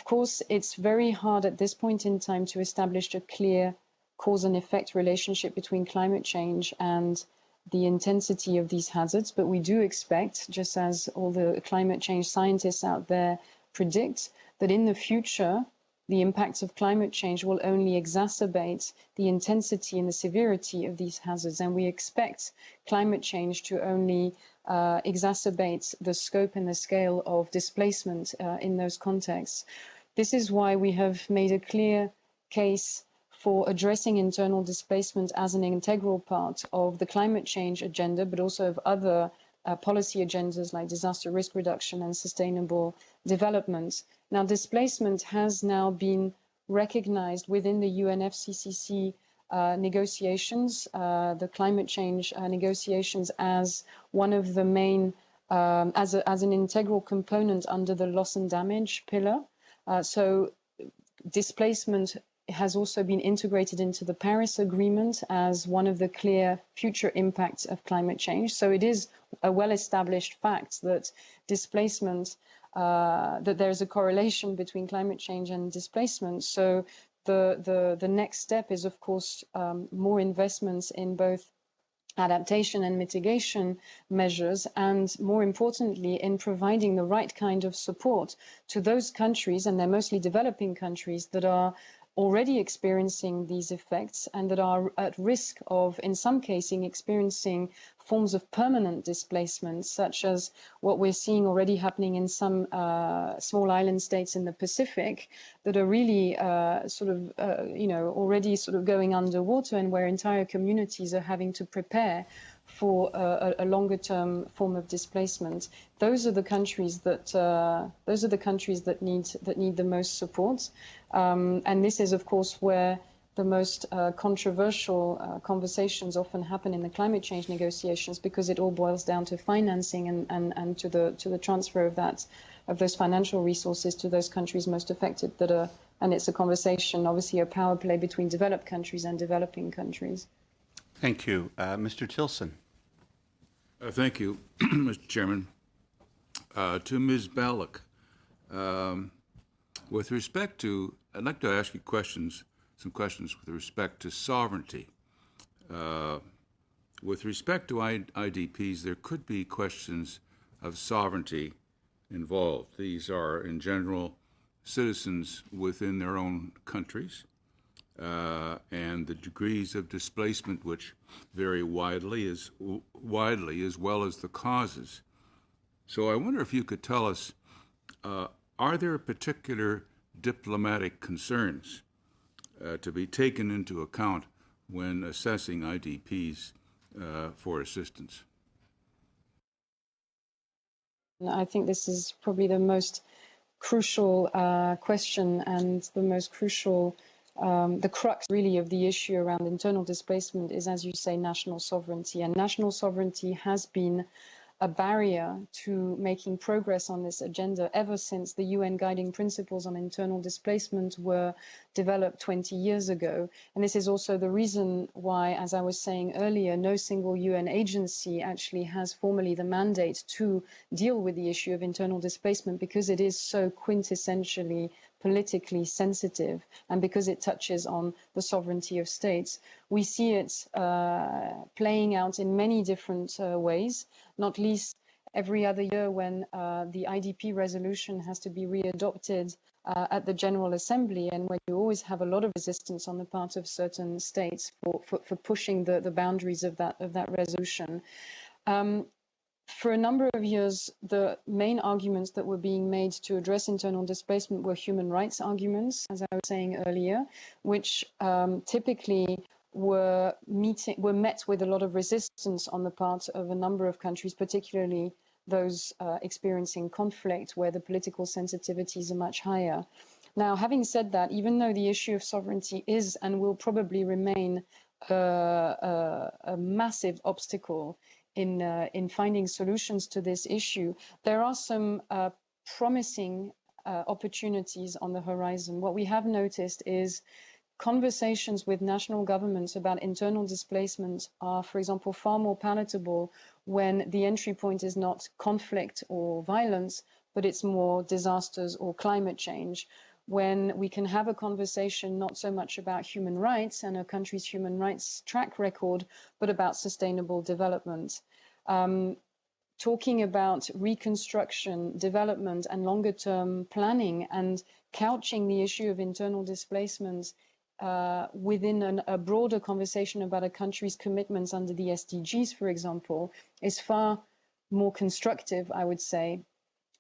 Speaker 2: course, it's very hard at this point in time to establish a clear cause and effect relationship between climate change and the intensity of these hazards, but we do expect, just as all the climate change scientists out there predict, that in the future, the impacts of climate change will only exacerbate the intensity and the severity of these hazards, and we expect climate change to only exacerbate the scope and the scale of displacement in those contexts. This is why we have made a clear case for addressing internal displacement as an integral part of the climate change agenda, but also of other policy agendas like disaster risk reduction and sustainable development. Now, displacement has now been recognized within the UNFCCC negotiations, the climate change negotiations, as one of the main, as an integral component under the loss and damage pillar. So displacement has also been integrated into the Paris Agreement as one of the clear future impacts of climate change. So it is a well-established fact that displacement, that there's a correlation between climate change and displacement. So the next step is, of course, more investments in both adaptation and mitigation measures, and more importantly, in providing the right kind of support to those countries, and they're mostly developing countries, that are already experiencing these effects and that are at risk of, in some cases, experiencing forms of permanent displacement, such as what we're seeing already happening in some small island states in the Pacific that are really already sort of going underwater, and where entire communities are having to prepare for a longer term form of displacement. Those are the countries that need the most support, and this is, of course, where the most controversial conversations often happen in the climate change negotiations, because it all boils down to financing and to the transfer of those financial resources to those countries most affected. And it's a conversation, obviously, a power play between developed countries and developing countries.
Speaker 1: Thank you. Mr. Tilson.
Speaker 8: Thank you, Mr. Chairman. To Ms. Balloch, with respect to, I'd like to ask you some questions with respect to sovereignty. With respect to IDPs, there could be questions of sovereignty involved. These are, in general, citizens within their own countries, and the degrees of displacement, which vary widely, as well as the causes. So I wonder if you could tell us, are there particular diplomatic concerns to be taken into account when assessing IDPs for assistance?
Speaker 2: I think this is probably the most crucial question, and the most crucial, the crux really of the issue around internal displacement is, as you say, national sovereignty. And national sovereignty has been a barrier to making progress on this agenda ever since the UN Guiding Principles on Internal Displacement were developed 20 years ago. And this is also the reason why, as I was saying earlier, no single UN agency actually has formally the mandate to deal with the issue of internal displacement, because it is so quintessentially politically sensitive, and because it touches on the sovereignty of states. We see it playing out in many different ways, not least every other year when the IDP resolution has to be readopted at the General Assembly, and when you always have a lot of resistance on the part of certain states for pushing the boundaries of that resolution. For a number of years, the main arguments that were being made to address internal displacement were human rights arguments, as I was saying earlier, which typically were met with a lot of resistance on the part of a number of countries, particularly those experiencing conflict, where the political sensitivities are much higher. Now, having said that, even though the issue of sovereignty is and will probably remain a massive obstacle in finding solutions to this issue, there are some promising opportunities on the horizon. What we have noticed is conversations with national governments about internal displacement are, for example, far more palatable when the entry point is not conflict or violence, but it's more disasters or climate change, when we can have a conversation not so much about human rights and a country's human rights track record, but about sustainable development. Talking about reconstruction, development, and longer-term planning, and couching the issue of internal displacement within a broader conversation about a country's commitments under the SDGs, for example, is far more constructive, I would say,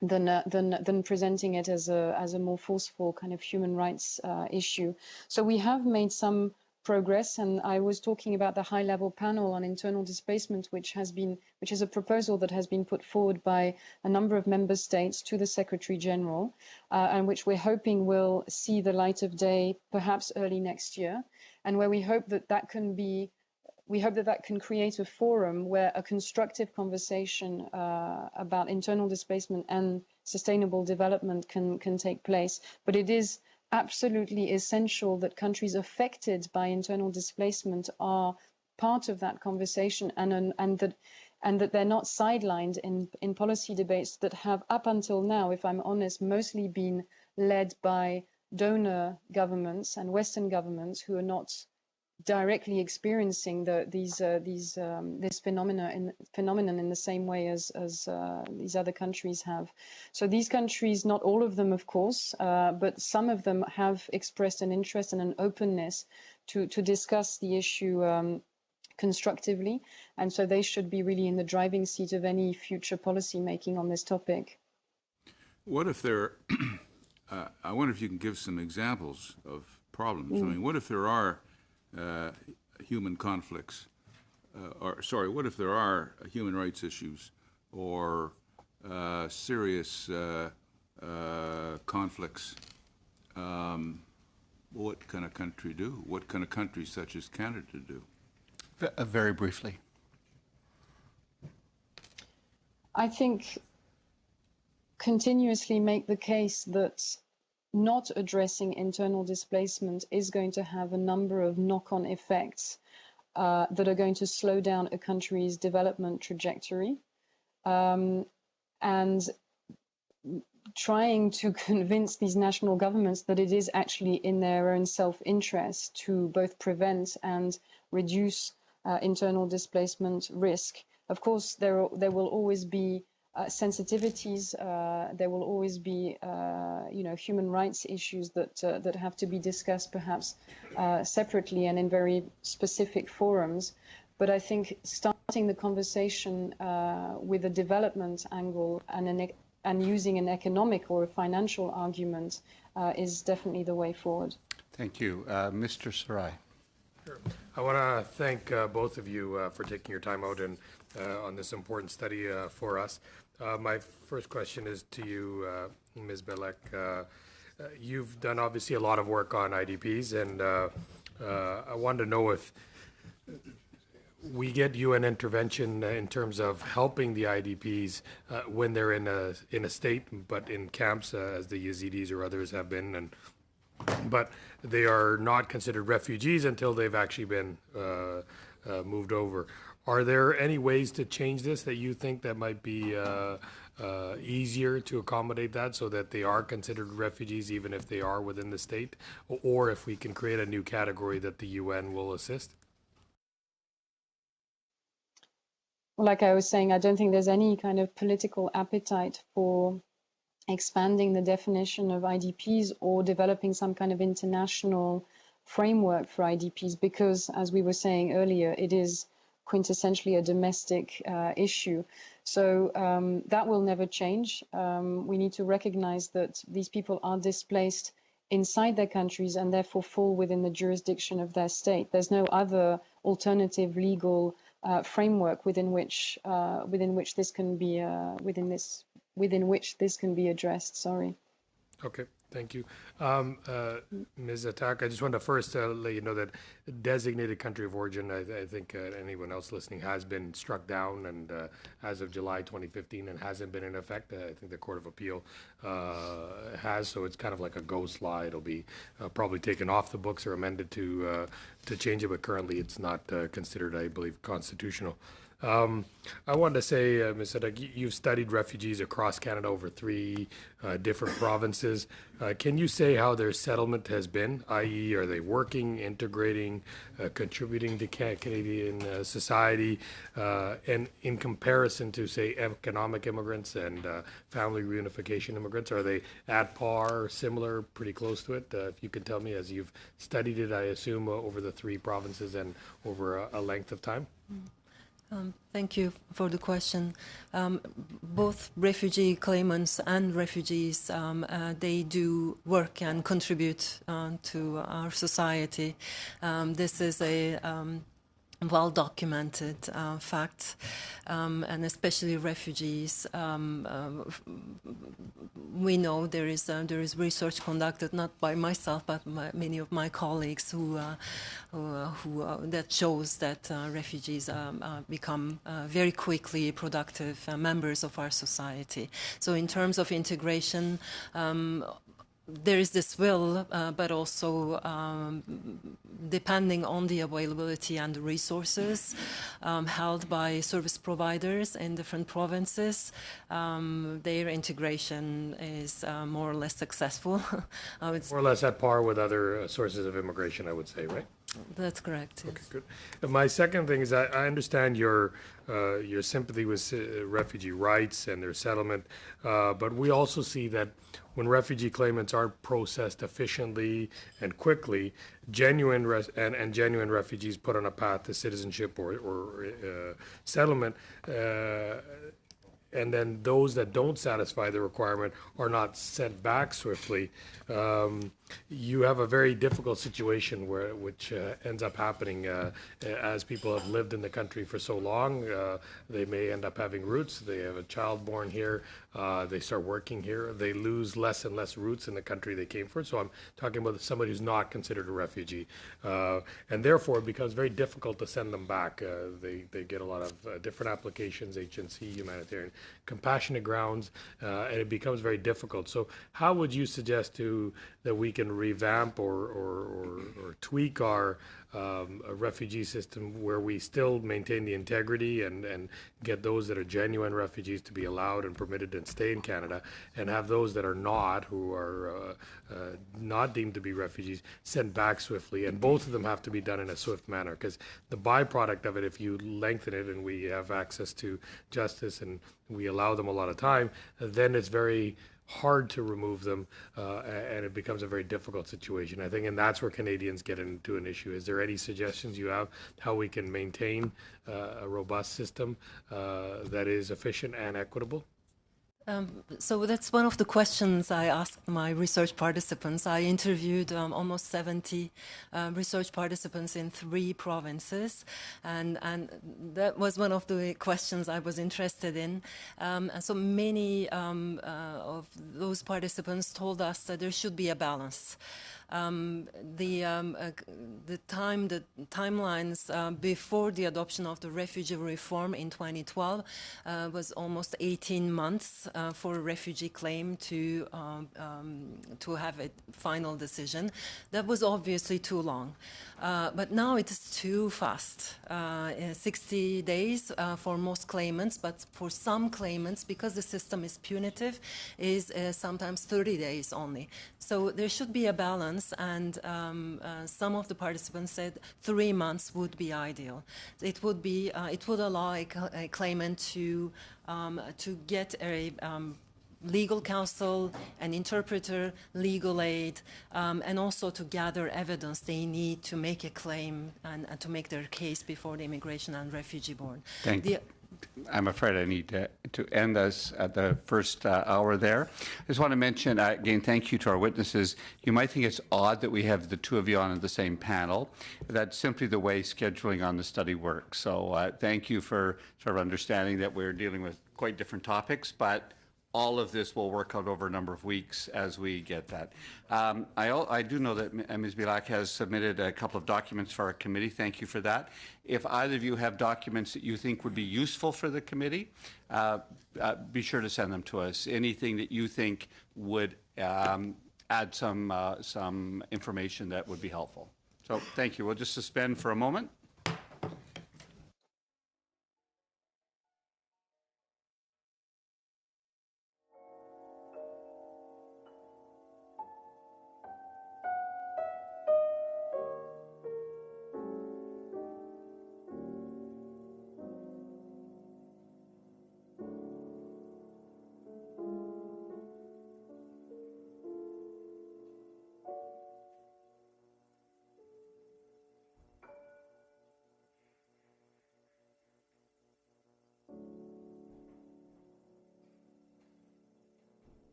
Speaker 2: than presenting it as a more forceful kind of human rights issue. So we have made some progress, and I was talking about the high-level panel on internal displacement, which is a proposal that has been put forward by a number of member states to the Secretary General, and which we're hoping will see the light of day perhaps early next year, and where we hope that that can create a forum where a constructive conversation about internal displacement and sustainable development can take place. But it is absolutely essential that countries affected by internal displacement are part of that conversation, and that they're not sidelined in policy debates that have, up until now, if I'm honest, mostly been led by donor governments and Western governments who are not directly experiencing this phenomenon in the same way as these other countries have. So these countries, not all of them, of course, but some of them have expressed an interest and an openness to discuss the issue constructively, and so they should be really in the driving seat of any future policy making on this topic.
Speaker 8: What if there? I wonder if you can give some examples of problems. I mean, what if there are human conflicts, what if there are human rights issues or serious conflicts? What can a country do? What can a country such as Canada do?
Speaker 1: Very briefly.
Speaker 2: I think continuously make the case that not addressing internal displacement is going to have a number of knock-on effects that are going to slow down a country's development trajectory. And trying to convince these national governments that it is actually in their own self-interest to both prevent and reduce internal displacement risk. Of course, there will always be sensitivities. There will always be, human rights issues that have to be discussed, perhaps separately and in very specific forums. But I think starting the conversation with a development angle and using an economic or a financial argument is definitely the way forward.
Speaker 1: Thank you. Mr. Sarai.
Speaker 9: Sure. I want to thank both of you for taking your time out and on this important study for us. My first question is to you, Ms. Bélec. You've done obviously a lot of work on IDPs, and I wanted to know if we get UN intervention in terms of helping the IDPs when they're in a state, but in camps, as the Yazidis or others have been, but they are not considered refugees until they've actually been moved over. Are there any ways to change this that you think that might be easier to accommodate that so that they are considered refugees even if they are within the state? Or if we can create a new category that the UN will assist?
Speaker 2: Like I was saying, I don't think there's any kind of political appetite for expanding the definition of IDPs or developing some kind of international framework for IDPs because, as we were saying earlier, it is quintessentially a domestic issue. So that will never change. We need to recognize that these people are displaced inside their countries and therefore fall within the jurisdiction of their state. There's no other alternative legal framework within which this can be addressed. Sorry.
Speaker 9: Okay. Thank you. Ms. Atak, I just wanted to first let you know that designated country of origin, I think anyone else listening, has been struck down and as of July 2015 and hasn't been in effect. I think the Court of Appeal has, so it's kind of like a ghost law. It'll be probably taken off the books or amended to change it, but currently it's not considered, I believe, constitutional. I wanted to say, Ms. Sadak, you've studied refugees across Canada over 3 different provinces. Can you say how their settlement has been, i.e. are they working, integrating, contributing to Canadian society, and in comparison to, say, economic immigrants and family reunification immigrants, are they at par, similar, pretty close to it? If you could tell me, as you've studied it, I assume, over the 3 provinces and over a length of time?
Speaker 3: Thank you for the question. Both refugee claimants and refugees, they do work and contribute to our society. This is a well-documented fact, and especially refugees. We know there is research conducted not by myself but many of my colleagues who that shows that refugees become very quickly productive members of our society. So in terms of integration, there is this will, but also depending on the availability and the resources held by service providers in different provinces, their integration is more or less successful.
Speaker 9: More or less at par with other sources of immigration, I would say, right?
Speaker 3: That's correct. Yes.
Speaker 9: Okay, good. My second thing is I understand your sympathy with refugee rights and their settlement, but we also see that when refugee claimants aren't processed efficiently and quickly, genuine refugees put on a path to citizenship or settlement, and then those that don't satisfy the requirement are not sent back swiftly. You have a very difficult situation which ends up happening as people have lived in the country for so long. They may end up having roots. They have a child born here. They start working here. They lose less and less roots in the country they came from. So I'm talking about somebody who's not considered a refugee. And therefore, it becomes very difficult to send them back. They get a lot of different applications, HNC, humanitarian, compassionate grounds, and it becomes very difficult. So how would you suggest that we can revamp or tweak our refugee system where we still maintain the integrity and get those that are genuine refugees to be allowed and permitted and stay in Canada, and have those that are not, who are not deemed to be refugees, sent back swiftly? And both of them have to be done in a swift manner, because the byproduct of it, if you lengthen it and we have access to justice and we allow them a lot of time, then it's very hard to remove them, and it becomes a very difficult situation, I think, and that's where Canadians get into an issue. Is there any suggestions you have how we can maintain a robust system that is efficient and equitable?
Speaker 3: So that's one of the questions I asked my research participants. I interviewed almost 70 research participants in 3 provinces, and that was one of the questions I was interested in. And so many of those participants told us that there should be a balance. The timelines before the adoption of the refugee reform in 2012 was almost 18 months for a refugee claim to have a final decision. That was obviously too long. But now it is too fast. 60 days for most claimants, but for some claimants, because the system is punitive, is sometimes 30 days only. So there should be a balance, and some of the participants said 3 months would be ideal. It would allow a claimant to get a legal counsel, an interpreter, legal aid, and also to gather evidence they need to make a claim and to make their case before the Immigration and Refugee Board.
Speaker 1: Thank you. I'm afraid I need to end us at the first hour there. I just want to mention, again, thank you to our witnesses. You might think it's odd that we have the 2 of you on the same panel. That's simply the way scheduling on the study works. So thank you for sort of understanding that we're dealing with quite different topics, but all of this will work out over a number of weeks as we get that. I do know that Ms. Bilak has submitted a couple of documents for our committee. Thank you for that. If either of you have documents that you think would be useful for the committee, be sure to send them to us. Anything that you think would add some information that would be helpful. So thank you. We'll just suspend for a moment.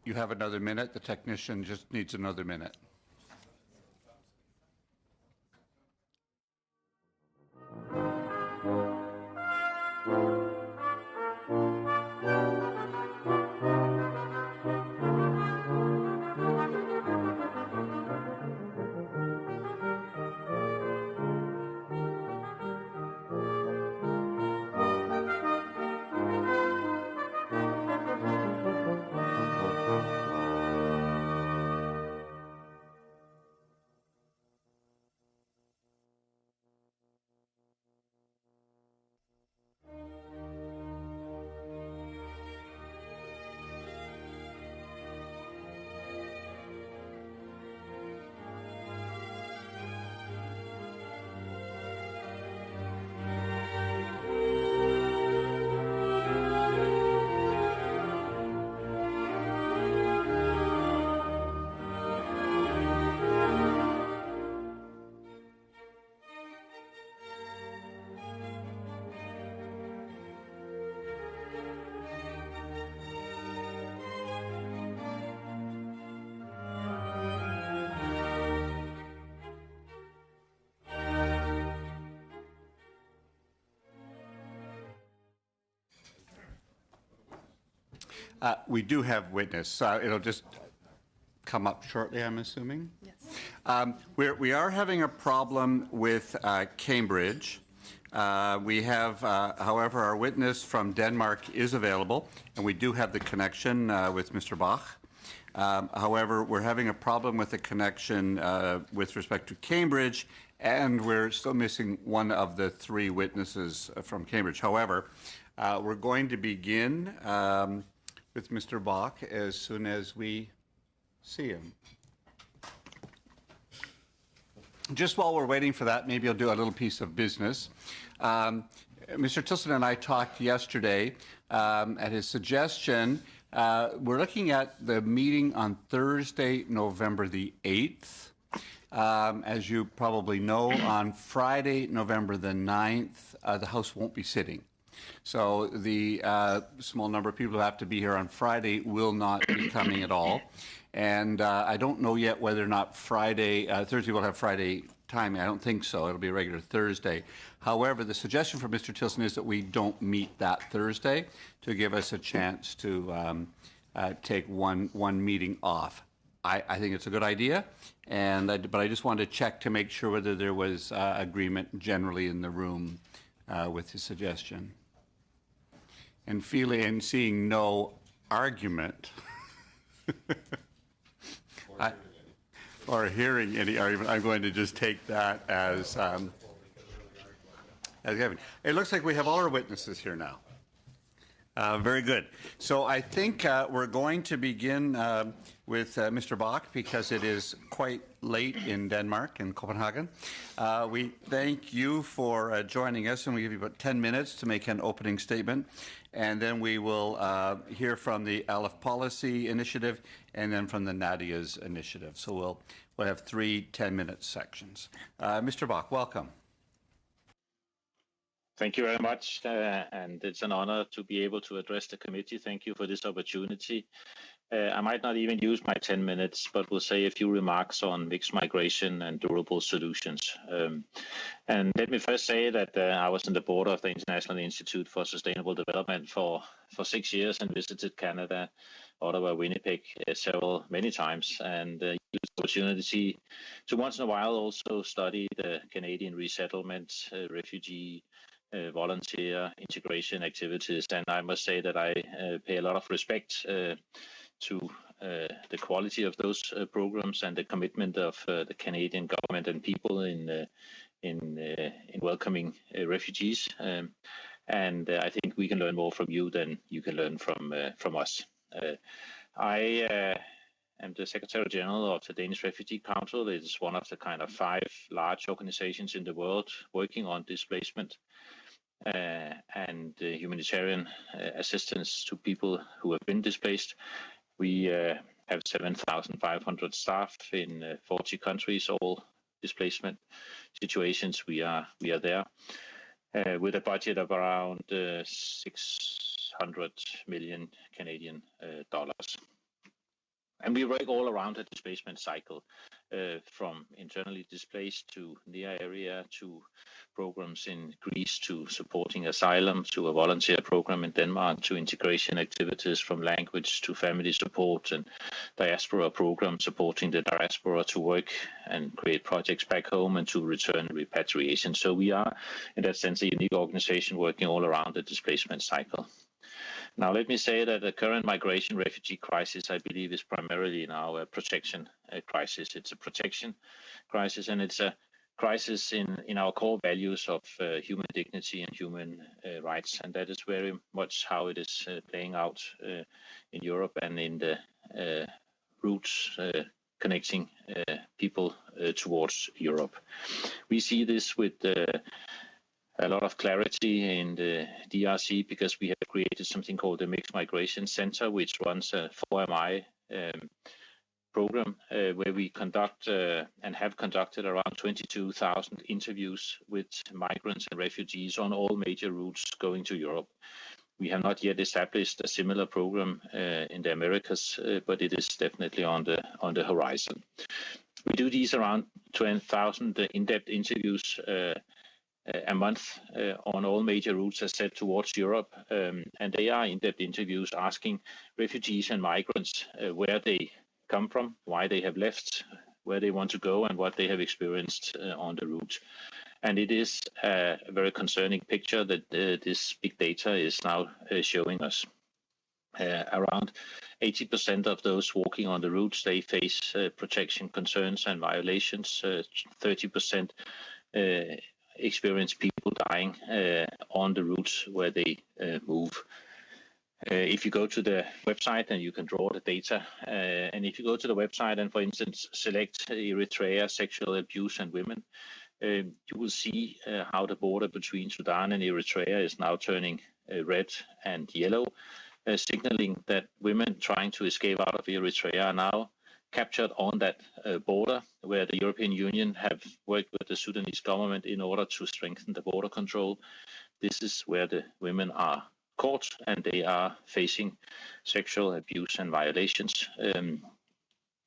Speaker 1: You have another minute. The technician just needs another minute. We do have witness. It'll just come up shortly, I'm assuming.
Speaker 3: Yes.
Speaker 1: We are having a problem with Cambridge. We have, however, our witness from Denmark is available, and we do have the connection with Mr. Bach. However, we're having a problem with the connection with respect to Cambridge, and we're still missing one of the three witnesses from Cambridge. However, we're going to begin with Mr. Bach as soon as we see him. Just while we're waiting for that, maybe I'll do a little piece of business. Mr. Tilson and I talked yesterday. At his suggestion, we're looking at the meeting on Thursday, November the 8th. As you probably know, on Friday, November the 9th, the House won't be sitting. So the small number of people who have to be here on Friday will not be coming at all. And I don't know yet whether or not Thursday will have Friday timing. I don't think so. It'll be a regular Thursday. However, the suggestion from Mr. Tilson is that we don't meet that Thursday to give us a chance to take one meeting off. I think it's a good idea, but I just wanted to check to make sure whether there was agreement generally in the room with his suggestion. And seeing no argument or hearing any argument, I'm going to just take that as given. It looks like we have all our witnesses here now. Very good. So I think we're going to begin with Mr. Bach because it is quite late in Denmark, in Copenhagen. We thank you for joining us, and we give you about 10 minutes to make an opening statement. And then we will hear from the Aleph Policy Initiative and then from the Nadia's Initiative. So we'll have 3 10-minute sections. Mr. Bach, welcome.
Speaker 10: Thank you very much, and it's an honor to be able to address the committee. Thank you for this opportunity. I might not even use my 10 minutes, but will say a few remarks on mixed migration and durable solutions. And let me first say that I was on the board of the International Institute for Sustainable Development for 6 years and visited Canada, Ottawa, Winnipeg many times, and used the opportunity to once in a while also study the Canadian resettlement, refugee, volunteer integration activities, and I must say that I pay a lot of respect to the quality of those programs and the commitment of the Canadian government and people in welcoming refugees. And I think we can learn more from you than you can learn from us. I am the Secretary General of the Danish Refugee Council. It is one of the kind of 5 large organizations in the world working on displacement and humanitarian assistance to people who have been displaced. We have 7,500 staff in 40 countries, all displacement situations. We are there with a budget of around 600 million Canadian dollars. And we work all around the displacement cycle, from internally displaced to near area to programs in Greece to supporting asylum to a volunteer program in Denmark to integration activities from language to family support and diaspora program supporting the diaspora to work and create projects back home and to return repatriation. So we are, in that sense, a unique organization working all around the displacement cycle. Now, let me say that the current migration refugee crisis, I believe, is primarily now a protection crisis. It's a protection crisis, and it's a crisis in our core values of human dignity and human rights. And that is very much how it is playing out in Europe and in the routes connecting people towards Europe. We see this with a lot of clarity in the DRC because we have created something called the Mixed Migration Center, which runs a 4MI program where we conduct and have conducted around 22,000 interviews with migrants and refugees on all major routes going to Europe. We have not yet established a similar program in the Americas, but it is definitely on the horizon. We do these around 20,000 in-depth interviews a month on all major routes as said towards Europe, and they are in-depth interviews asking refugees and migrants where they come from, why they have left, where they want to go, and what they have experienced on the route. And it is a very concerning picture that this big data is now showing us. Around 80% of those walking on the routes, they face protection concerns and violations. 30% experience people dying on the routes where they move. If you go to the website and you can draw the data, and if you go to the website and, for instance, select Eritrea, sexual abuse and women, you will see how the border between Sudan and Eritrea is now turning red and yellow, signaling that women trying to escape out of Eritrea are now captured on that border, where the European Union have worked with the Sudanese government in order to strengthen the border control. This is where the women are caught and they are facing sexual abuse and violations.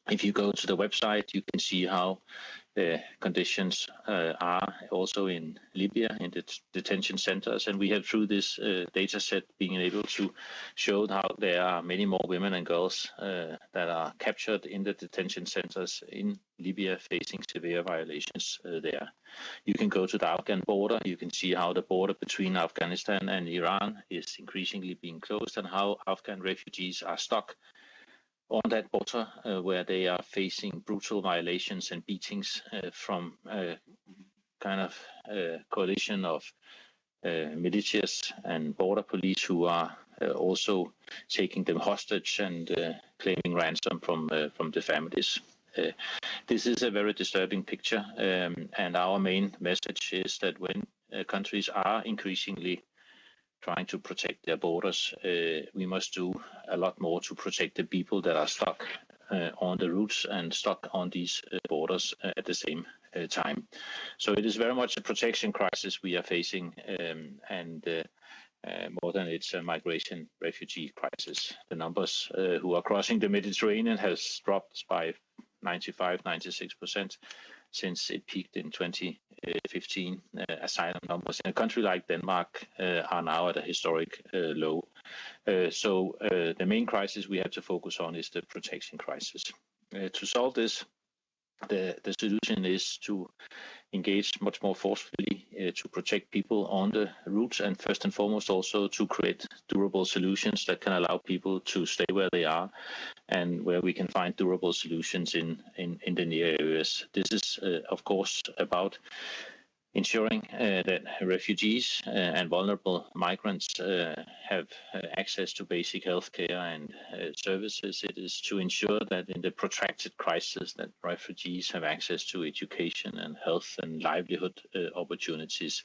Speaker 10: If you go to the website, you can see how the conditions are also in Libya, in the detention centers. And we have, through this data set, being able to show how there are many more women and girls that are captured in the detention centers in Libya facing severe violations there. You can go to the Afghan border. You can see how the border between Afghanistan and Iran is increasingly being closed and how Afghan refugees are stuck on that border where they are facing brutal violations and beatings from a kind of coalition of militias and border police who are also taking them hostage and claiming ransom from the families. This is a very disturbing picture, and our main message is that when countries are increasingly trying to protect their borders, we must do a lot more to protect the people that are stuck on the routes and stuck on these borders at the same time. So it is very much a protection crisis we are facing, and more than it's a migration refugee crisis. The numbers who are crossing the Mediterranean has dropped by 95-96% since it peaked in 2015. Asylum numbers in a country like Denmark are now at a historic low. So the main crisis we have to focus on is the protection crisis. To solve this, the solution is to engage much more forcefully to protect people on the routes, and first and foremost also to create durable solutions that can allow people to stay where they are and where we can find durable solutions in the near areas. This is, of course, about ensuring that refugees and vulnerable migrants have access to basic healthcare and services. It is to ensure that in the protracted crisis that refugees have access to education and health and livelihood opportunities,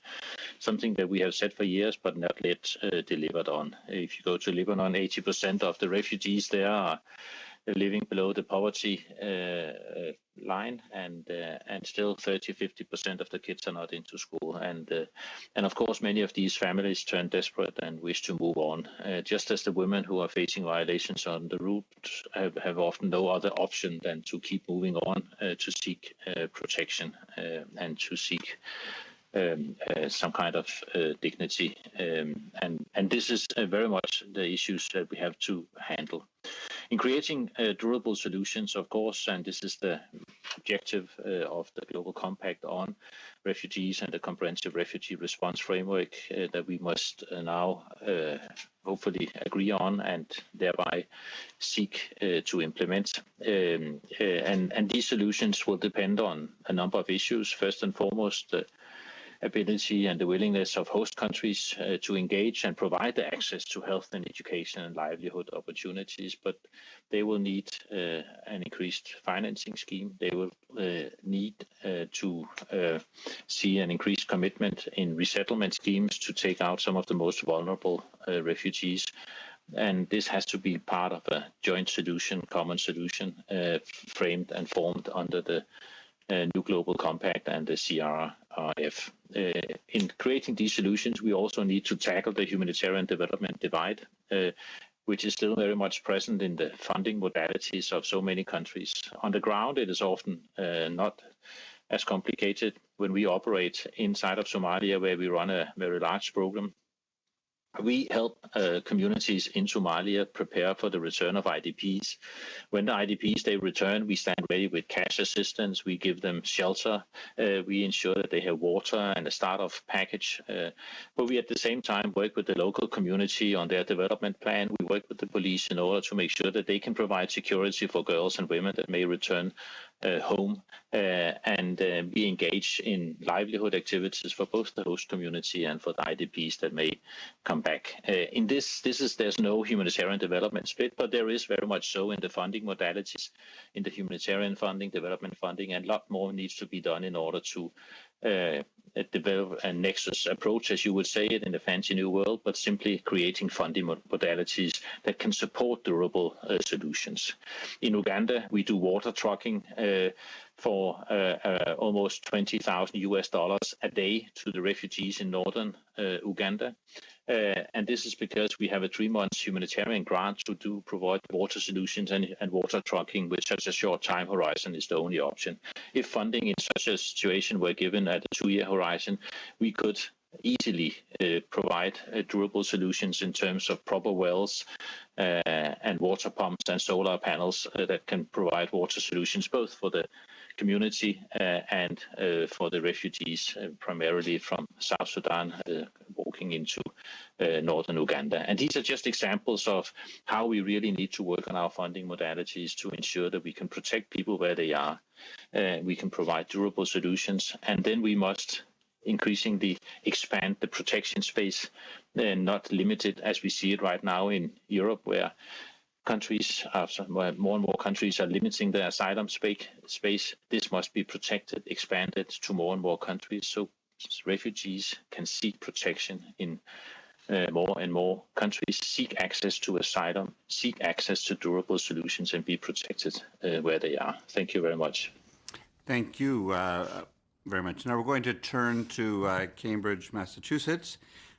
Speaker 10: something that we have said for years but not yet delivered on. If you go to Lebanon, 80% of the refugees there are living below the poverty line, and still 30-50% of the kids are not into school, and of course many of these families turn desperate and wish to move on, just as the women who are facing violations on the route have often no other option than to keep moving on to seek protection and to seek some kind of dignity, and this is very much the issues that we have to handle. In creating durable solutions, of course, and this is the objective of the Global Compact on refugees and the Comprehensive Refugee Response Framework that we must now hopefully agree on and thereby seek to implement. And these solutions will depend on a number of issues. First and foremost, the ability and the willingness of host countries to engage and provide the access to health and education and livelihood opportunities, but they will need an increased financing scheme. They will need to see an increased commitment in resettlement schemes to take out some of the most vulnerable refugees. And this has to be part of a joint solution, common solution, framed and formed under the new Global Compact and the CRRF. In creating these solutions, we also need to tackle the humanitarian development divide, which is still very much present in the funding modalities of so many countries. On the ground, it is often not as complicated when we operate inside of Somalia, where we run a very large program. We help communities in Somalia prepare for the return of IDPs. When the IDPs, they return, we stand ready with cash assistance. We give them shelter. We ensure that they have water and a start-off package. But we at the same time work with the local community on their development plan. We work with the police in order to make sure that they can provide security for girls and women that may return home, and we engage in livelihood activities for both the host community and for the IDPs that may come back. In there's no humanitarian development split, but there is very much so in the funding modalities, in the humanitarian funding, development funding, and a lot more needs to be done in order to develop a nexus approach, as you would say it in the fancy new world, but simply creating funding modalities that can support durable solutions. In Uganda, we do water trucking for almost $20,000 a day to the refugees in northern Uganda. And this is because we have a 3-month humanitarian grant to provide water solutions and water trucking with such a short time horizon is the only option. If funding in such a situation were given at a 2-year horizon, we could easily provide durable solutions in terms of proper wells and water pumps and solar panels that can provide water solutions both for the community and for the refugees, primarily from South Sudan, walking into northern Uganda. And these are just examples of how we really need to work on our funding modalities to ensure that we can protect people where they are, we can provide durable solutions, and then we must increasingly expand the protection space, not limit it as we see it right now in Europe, where more and more countries are limiting their asylum space. This must be protected, expanded to more and more countries, so refugees can seek protection in more and more countries, seek access to asylum, seek access to durable solutions, and be protected where they are. Thank you very much.
Speaker 1: Thank you very much. Now we're going to turn to Cambridge, Massachusetts.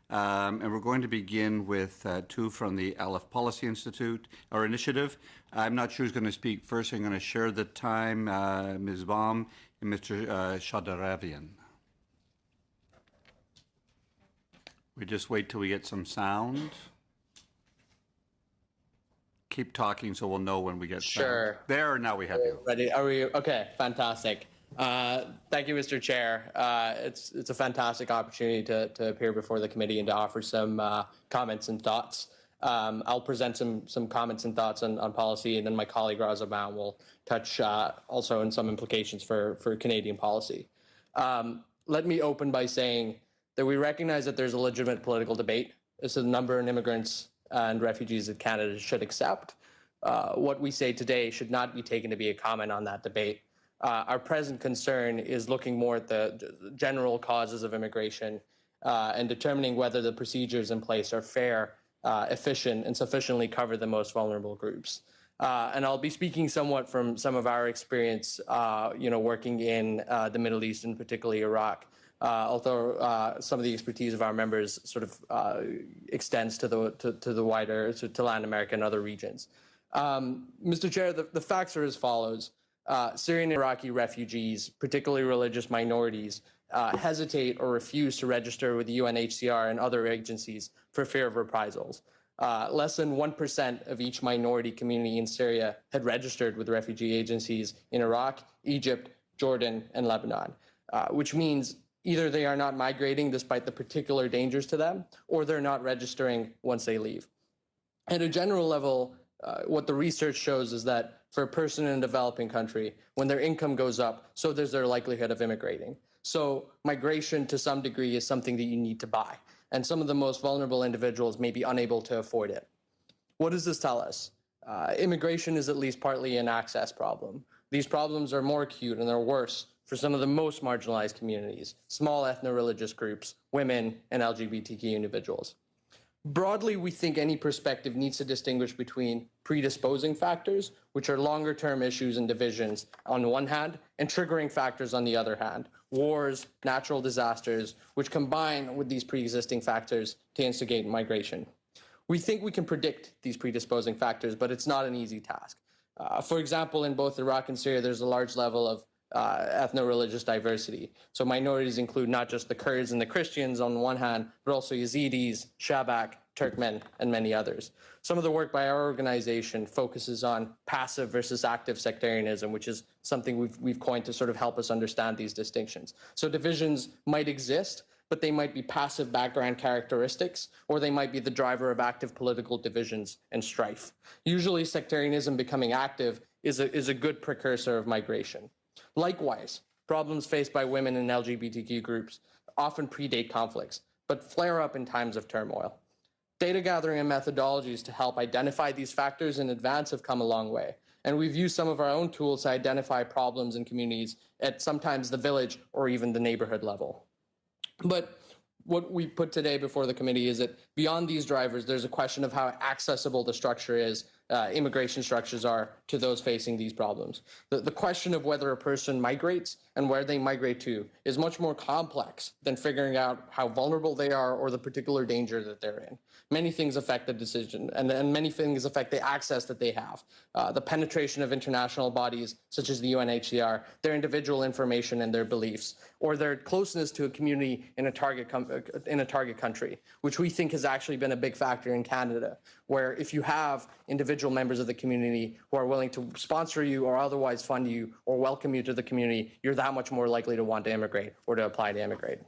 Speaker 1: And we're going to begin with two from the Aleph Policy Institute, or initiative. I'm not sure who's going to speak first. I'm going to share the time, Ms. Baum and Mr. Shadaravian. We just wait till we get some sound. Keep talking so we'll know when we get
Speaker 11: Sure.
Speaker 1: sound. There, now we have you.
Speaker 11: Ready? Are we okay? Fantastic. Thank you, Mr. Chair. It's a fantastic opportunity to appear before the committee and to offer some comments and thoughts. I'll present some comments and thoughts on policy, and then my colleague Raza Baum will touch also on some implications for Canadian policy. Let me open by saying that we recognize that there's a legitimate political debate as to the number of immigrants and refugees that Canada should accept. What we say today should not be taken to be a comment on that debate. Our present concern is looking more at the general causes of immigration and determining whether the procedures in place are fair, efficient, and sufficiently cover the most vulnerable groups. And I'll be speaking somewhat from some of our experience, working in the Middle East and particularly Iraq, although some of the expertise of our members sort of extends to the wider, to Latin America and other regions. Mr. Chair, the facts are as follows. Syrian and Iraqi refugees, particularly religious minorities, hesitate or refuse to register with the UNHCR and other agencies for fear of reprisals. Less than 1% of each minority community in Syria had registered with refugee agencies in Iraq, Egypt, Jordan, and Lebanon, which means either they are not migrating despite the particular dangers to them, or they're not registering once they leave. At a general level, what the research shows is that for a person in a developing country, when their income goes up, so does their likelihood of immigrating. So migration to some degree is something that you need to buy. And some of the most vulnerable individuals may be unable to afford it. What does this tell us? Immigration is at least partly an access problem. These problems are more acute and they're worse for some of the most marginalized communities, small ethno-religious groups, women, and LGBTQ individuals. Broadly, we think any perspective needs to distinguish between predisposing factors, which are longer-term issues and divisions on the one hand, and triggering factors on the other hand, wars, natural disasters, which combine with these pre-existing factors to instigate migration. We think we can predict these predisposing factors, but it's not an easy task. For example, in both Iraq and Syria, there's a large level of ethno-religious diversity. So minorities include not just the Kurds and the Christians on one hand, but also Yazidis, Shabak, Turkmen, and many others. Some of the work by our organization focuses on passive versus active sectarianism, which is something we've coined to sort of help us understand these distinctions. So divisions might exist, but they might be passive background characteristics, or they might be the driver of active political divisions and strife. Usually sectarianism becoming active is a good precursor of migration. Likewise, problems faced by women and LGBTQ groups often predate conflicts, but flare up in times of turmoil. Data gathering and methodologies to help identify these factors in advance have come a long way. And we've used some of our own tools to identify problems in communities at sometimes the village or even the neighborhood level. But what we put today before the committee is that beyond these drivers, there's a question of how accessible the structure is, immigration structures are to those facing these problems. The question of whether a person migrates and where they migrate to is much more complex than figuring out how vulnerable they are or the particular danger that they're in. Many things affect the decision, and many things affect the access that they have. The penetration of international bodies such as the UNHCR, their individual information and their beliefs, or their closeness to a community in a target country, which we think has actually been a big factor in Canada, where if you have individual members of the community who are willing to sponsor you or otherwise fund you or welcome you to the community, you're that much more likely to want to immigrate or to apply to immigrate.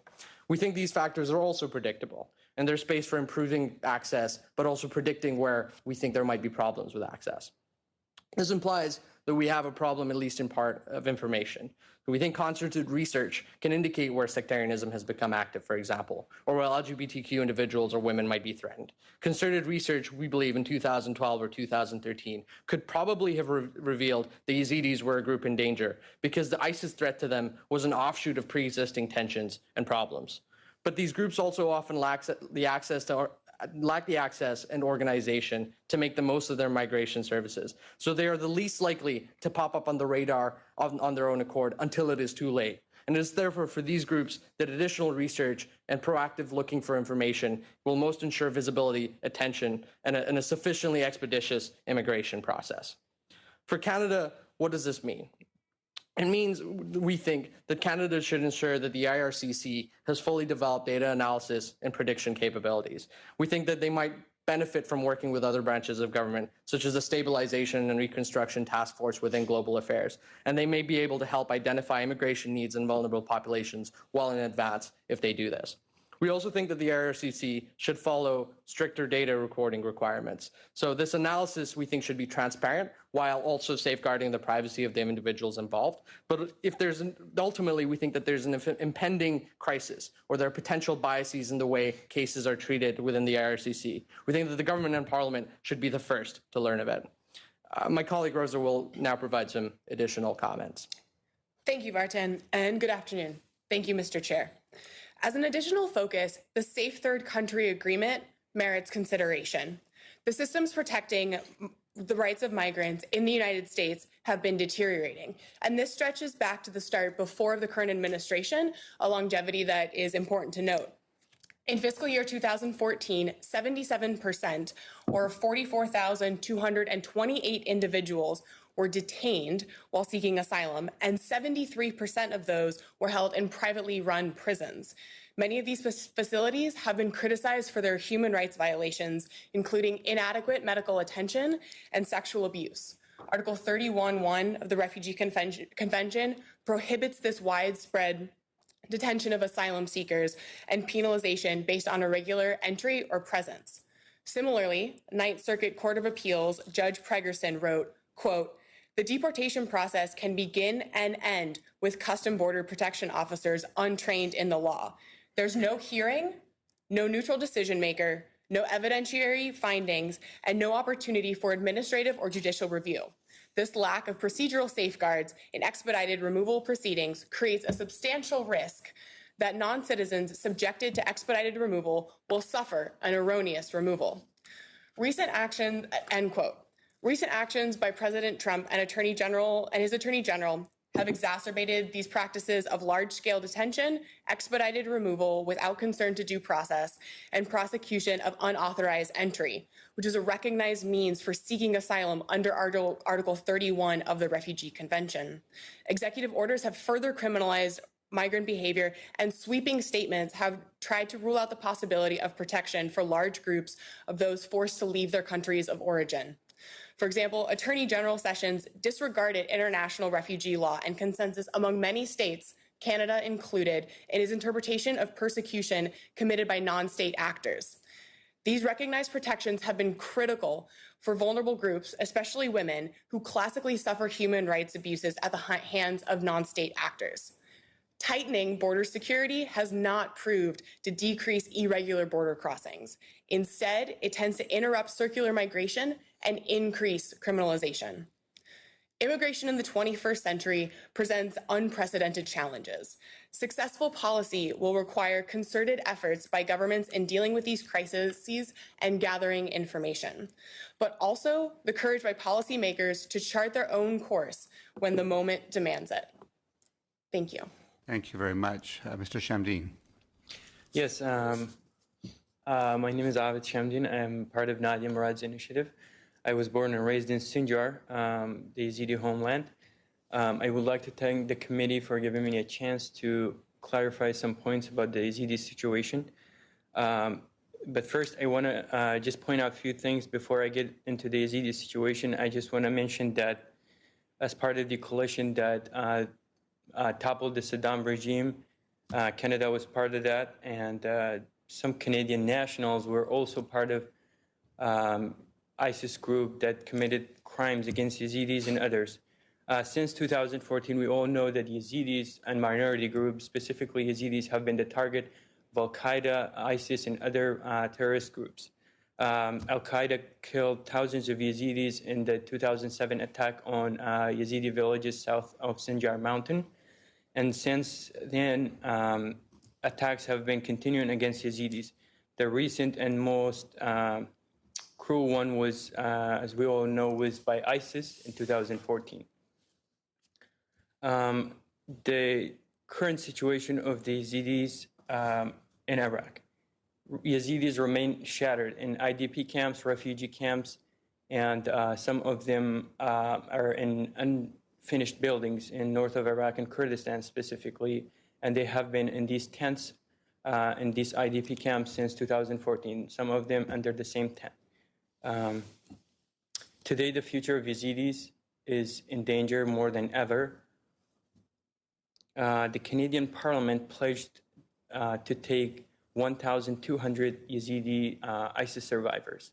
Speaker 11: We think these factors are also predictable, and there's space for improving access, but also predicting where we think there might be problems with access. This implies that we have a problem, at least in part, of information. We think concerted research can indicate where sectarianism has become active, for example, or where LGBTQ individuals or women might be threatened. Concerted research, we believe, in 2012 or 2013 could probably have revealed the Yazidis were a group in danger because the ISIS threat to them was an offshoot of pre-existing tensions and problems. But these groups also often lack the access and organization to make the most of their migration services. So they are the least likely to pop up on the radar on their own accord until it is too late. And it is therefore for these groups that additional research and proactive looking for information will most ensure visibility, attention, and a sufficiently expeditious immigration process. For Canada, what does this mean? It means, we think, that Canada should ensure that the IRCC has fully developed data analysis and prediction capabilities. We think that they might benefit from working with other branches of government, such as the Stabilization and Reconstruction Task Force within Global Affairs, and they may be able to help identify immigration needs in vulnerable populations well in advance if they do this. We also think that the IRCC should follow stricter data recording requirements. So this analysis, we think, should be transparent while also safeguarding the privacy of the individuals involved. But if ultimately, we think that there's an impending crisis or there are potential biases in the way cases are treated within the IRCC. We think that the government and parliament should be the first to learn of it. My colleague Rosa will now provide some additional comments.
Speaker 12: Thank you, Vartan, and good afternoon. Thank you, Mr. Chair. As an additional focus, the Safe Third Country Agreement merits consideration. The systems protecting the rights of migrants in the United States have been deteriorating, and this stretches back to the start before the current administration, a longevity that is important to note. In fiscal year 2014, 77%, or 44,228 individuals, were detained while seeking asylum, and 73% of those were held in privately run prisons. Many of these facilities have been criticized for their human rights violations, including inadequate medical attention and sexual abuse. Article 31.1 of the Refugee Convention prohibits this widespread detention of asylum seekers and penalization based on irregular entry or presence. Similarly, Ninth Circuit Court of Appeals Judge Pregerson wrote, quote, "The deportation process can begin and end with Custom Border Protection officers untrained in the law. There's no hearing, no neutral decision maker, no evidentiary findings, and no opportunity for administrative or judicial review. This lack of procedural safeguards in expedited removal proceedings creates a substantial risk that non-citizens subjected to expedited removal will suffer an erroneous removal." Recent action, end quote. Recent actions by President Trump and his Attorney General have exacerbated these practices of large-scale detention, expedited removal without concern to due process, and prosecution of unauthorized entry, which is a recognized means for seeking asylum under Article 31 of the Refugee Convention. Executive orders have further criminalized migrant behavior, and sweeping statements have tried to rule out the possibility of protection for large groups of those forced to leave their countries of origin. For example, Attorney General Sessions disregarded international refugee law and consensus among many states, Canada included, in his interpretation of persecution committed by non-state actors. These recognized protections have been critical for vulnerable groups, especially women, who classically suffer human rights abuses at the hands of non-state actors. Tightening border security has not proved to decrease irregular border crossings. Instead, it tends to interrupt circular migration and increase criminalization. Immigration in the 21st century presents unprecedented challenges. Successful policy will require concerted efforts by governments in dealing with these crises and gathering information, but also the courage by policymakers to chart their own course when the moment demands it. Thank you.
Speaker 1: Thank you very much. Mr. Shamdeen.
Speaker 13: Yes, my name is Avid Shamdeen. I'm part of Nadia Murad's initiative. I was born and raised in Sinjar, the Yazidi homeland. I would like to thank the committee for giving me a chance to clarify some points about the Yazidi situation. But first, I want to just point out a few things before I get into the Yazidi situation. I just want to mention that as part of the coalition that toppled the Saddam regime, Canada was part of that, and some Canadian nationals were also part of ISIS group that committed crimes against Yazidis and others. Since 2014, we all know that Yazidis and minority groups, specifically Yazidis, have been the target of Al-Qaeda, ISIS, and other terrorist groups. Al-Qaeda killed thousands of Yazidis in the 2007 attack on Yazidi villages south of Sinjar Mountain. And since then, attacks have been continuing against Yazidis. The recent and most cruel one was, as we all know, was by ISIS in 2014. The current situation of the Yazidis in Iraq. Yazidis remain shattered in IDP camps, refugee camps, and some of them are in unfinished buildings in north of Iraq and Kurdistan specifically, and they have been in these tents in these IDP camps since 2014, some of them under the same tent. Today, the future of Yazidis is in danger more than ever. The Canadian Parliament pledged to take 1,200 Yazidi ISIS survivors.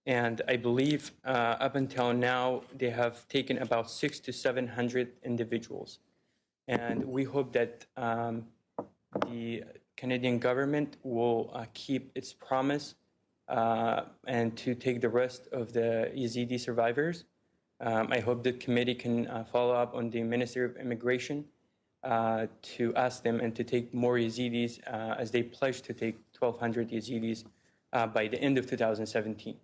Speaker 13: And I believe up until now, they have taken about 600 to 700 individuals. And we hope that the Canadian government will keep its promise and to take the rest of the Yazidi survivors. I hope the committee can follow up on the Ministry of Immigration to ask them and to take more Yazidis as they pledged to take 1,200 Yazidis by the end of 2017.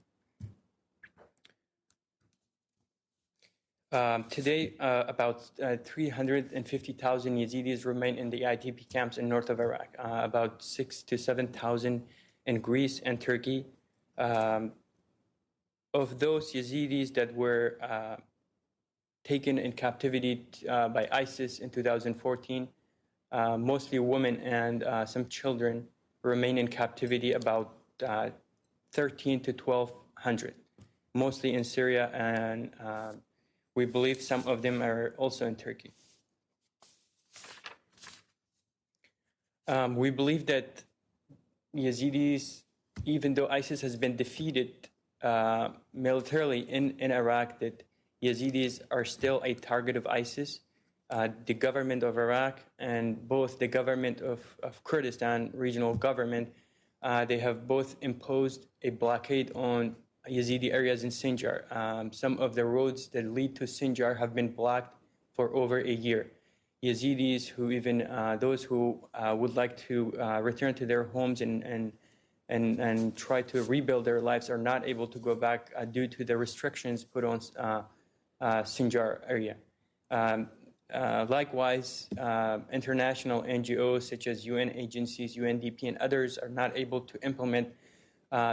Speaker 13: Today, about 350,000 Yazidis remain in the IDP camps in north of Iraq, about 6,000 to 7,000 in Greece and Turkey. Of those Yazidis that were taken in captivity by ISIS in 2014, mostly women and some children remain in captivity, about 13 to 1,200, mostly in Syria, and we believe some of them are also in Turkey. We believe that Yazidis, even though ISIS has been defeated militarily in Iraq, that Yazidis are still a target of ISIS. The government of Iraq and both the government of Kurdistan, regional government, they have both imposed a blockade on Yazidi areas in Sinjar. Some of the roads that lead to Sinjar have been blocked for over a year. Yazidis who even, those who would like to return to their homes and try to rebuild their lives are not able to go back due to the restrictions put on Sinjar area. likewise, international NGOs such as UN agencies, UNDP, and others are not able to implement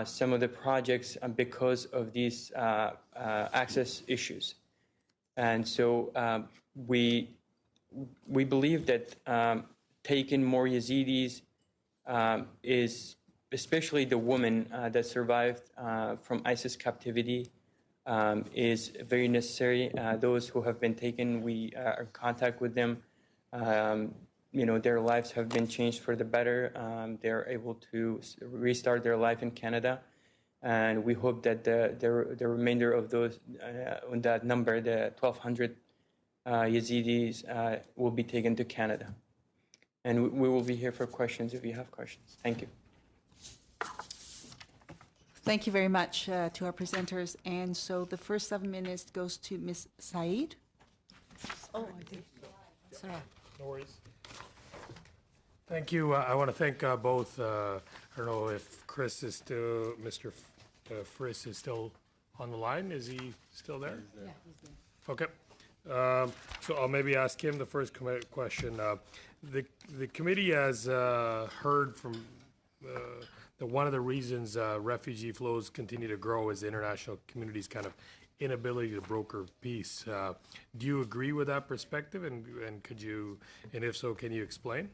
Speaker 13: some of the projects because of these access issues. And so we believe that taking more Yazidis is, especially the women that survived from ISIS captivity, is very necessary. Those who have been taken, we are in contact with them. Their lives have been changed for the better. They're able to restart their life in Canada. And we hope that the remainder of those, on that number, the 1,200 Yazidis, will be taken to Canada. And we will be here for questions if you have questions. Thank you.
Speaker 6: Thank you very much to our presenters. And so the first 7 minutes goes to Ms. Saeed.
Speaker 7: Oh, I did. Sorry.
Speaker 9: No worries. Thank you. I want to thank both. I don't know if Chris is still, Mr. Friss is still on the line. Is he still there?
Speaker 7: Yeah, he's there.
Speaker 9: Okay. So I'll maybe ask him the first question. The committee has heard from that one of the reasons refugee flows continue to grow is the international community's kind of inability to broker peace. Do you agree with that perspective? And could you, and if so, can you explain?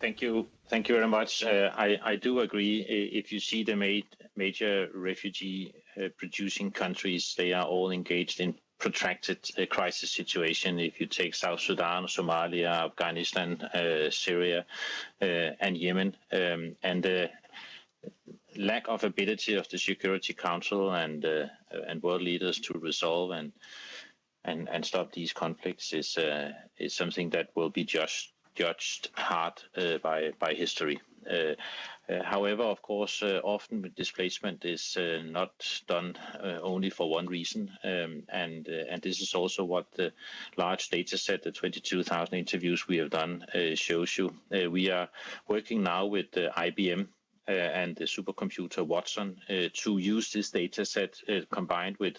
Speaker 10: Thank you very much. I do agree. If you see the major refugee producing countries, they are all engaged in protracted crisis situation. If you take South Sudan, Somalia, Afghanistan, Syria, and Yemen, and the lack of ability of the Security Council and world leaders to resolve and stop these conflicts is something that will be judged hard by history. However, of course, often displacement is not done only for one reason, and this is also what the large data set, the 22,000 interviews we have done, shows you. We are working now with IBM and the supercomputer Watson to use this data set combined with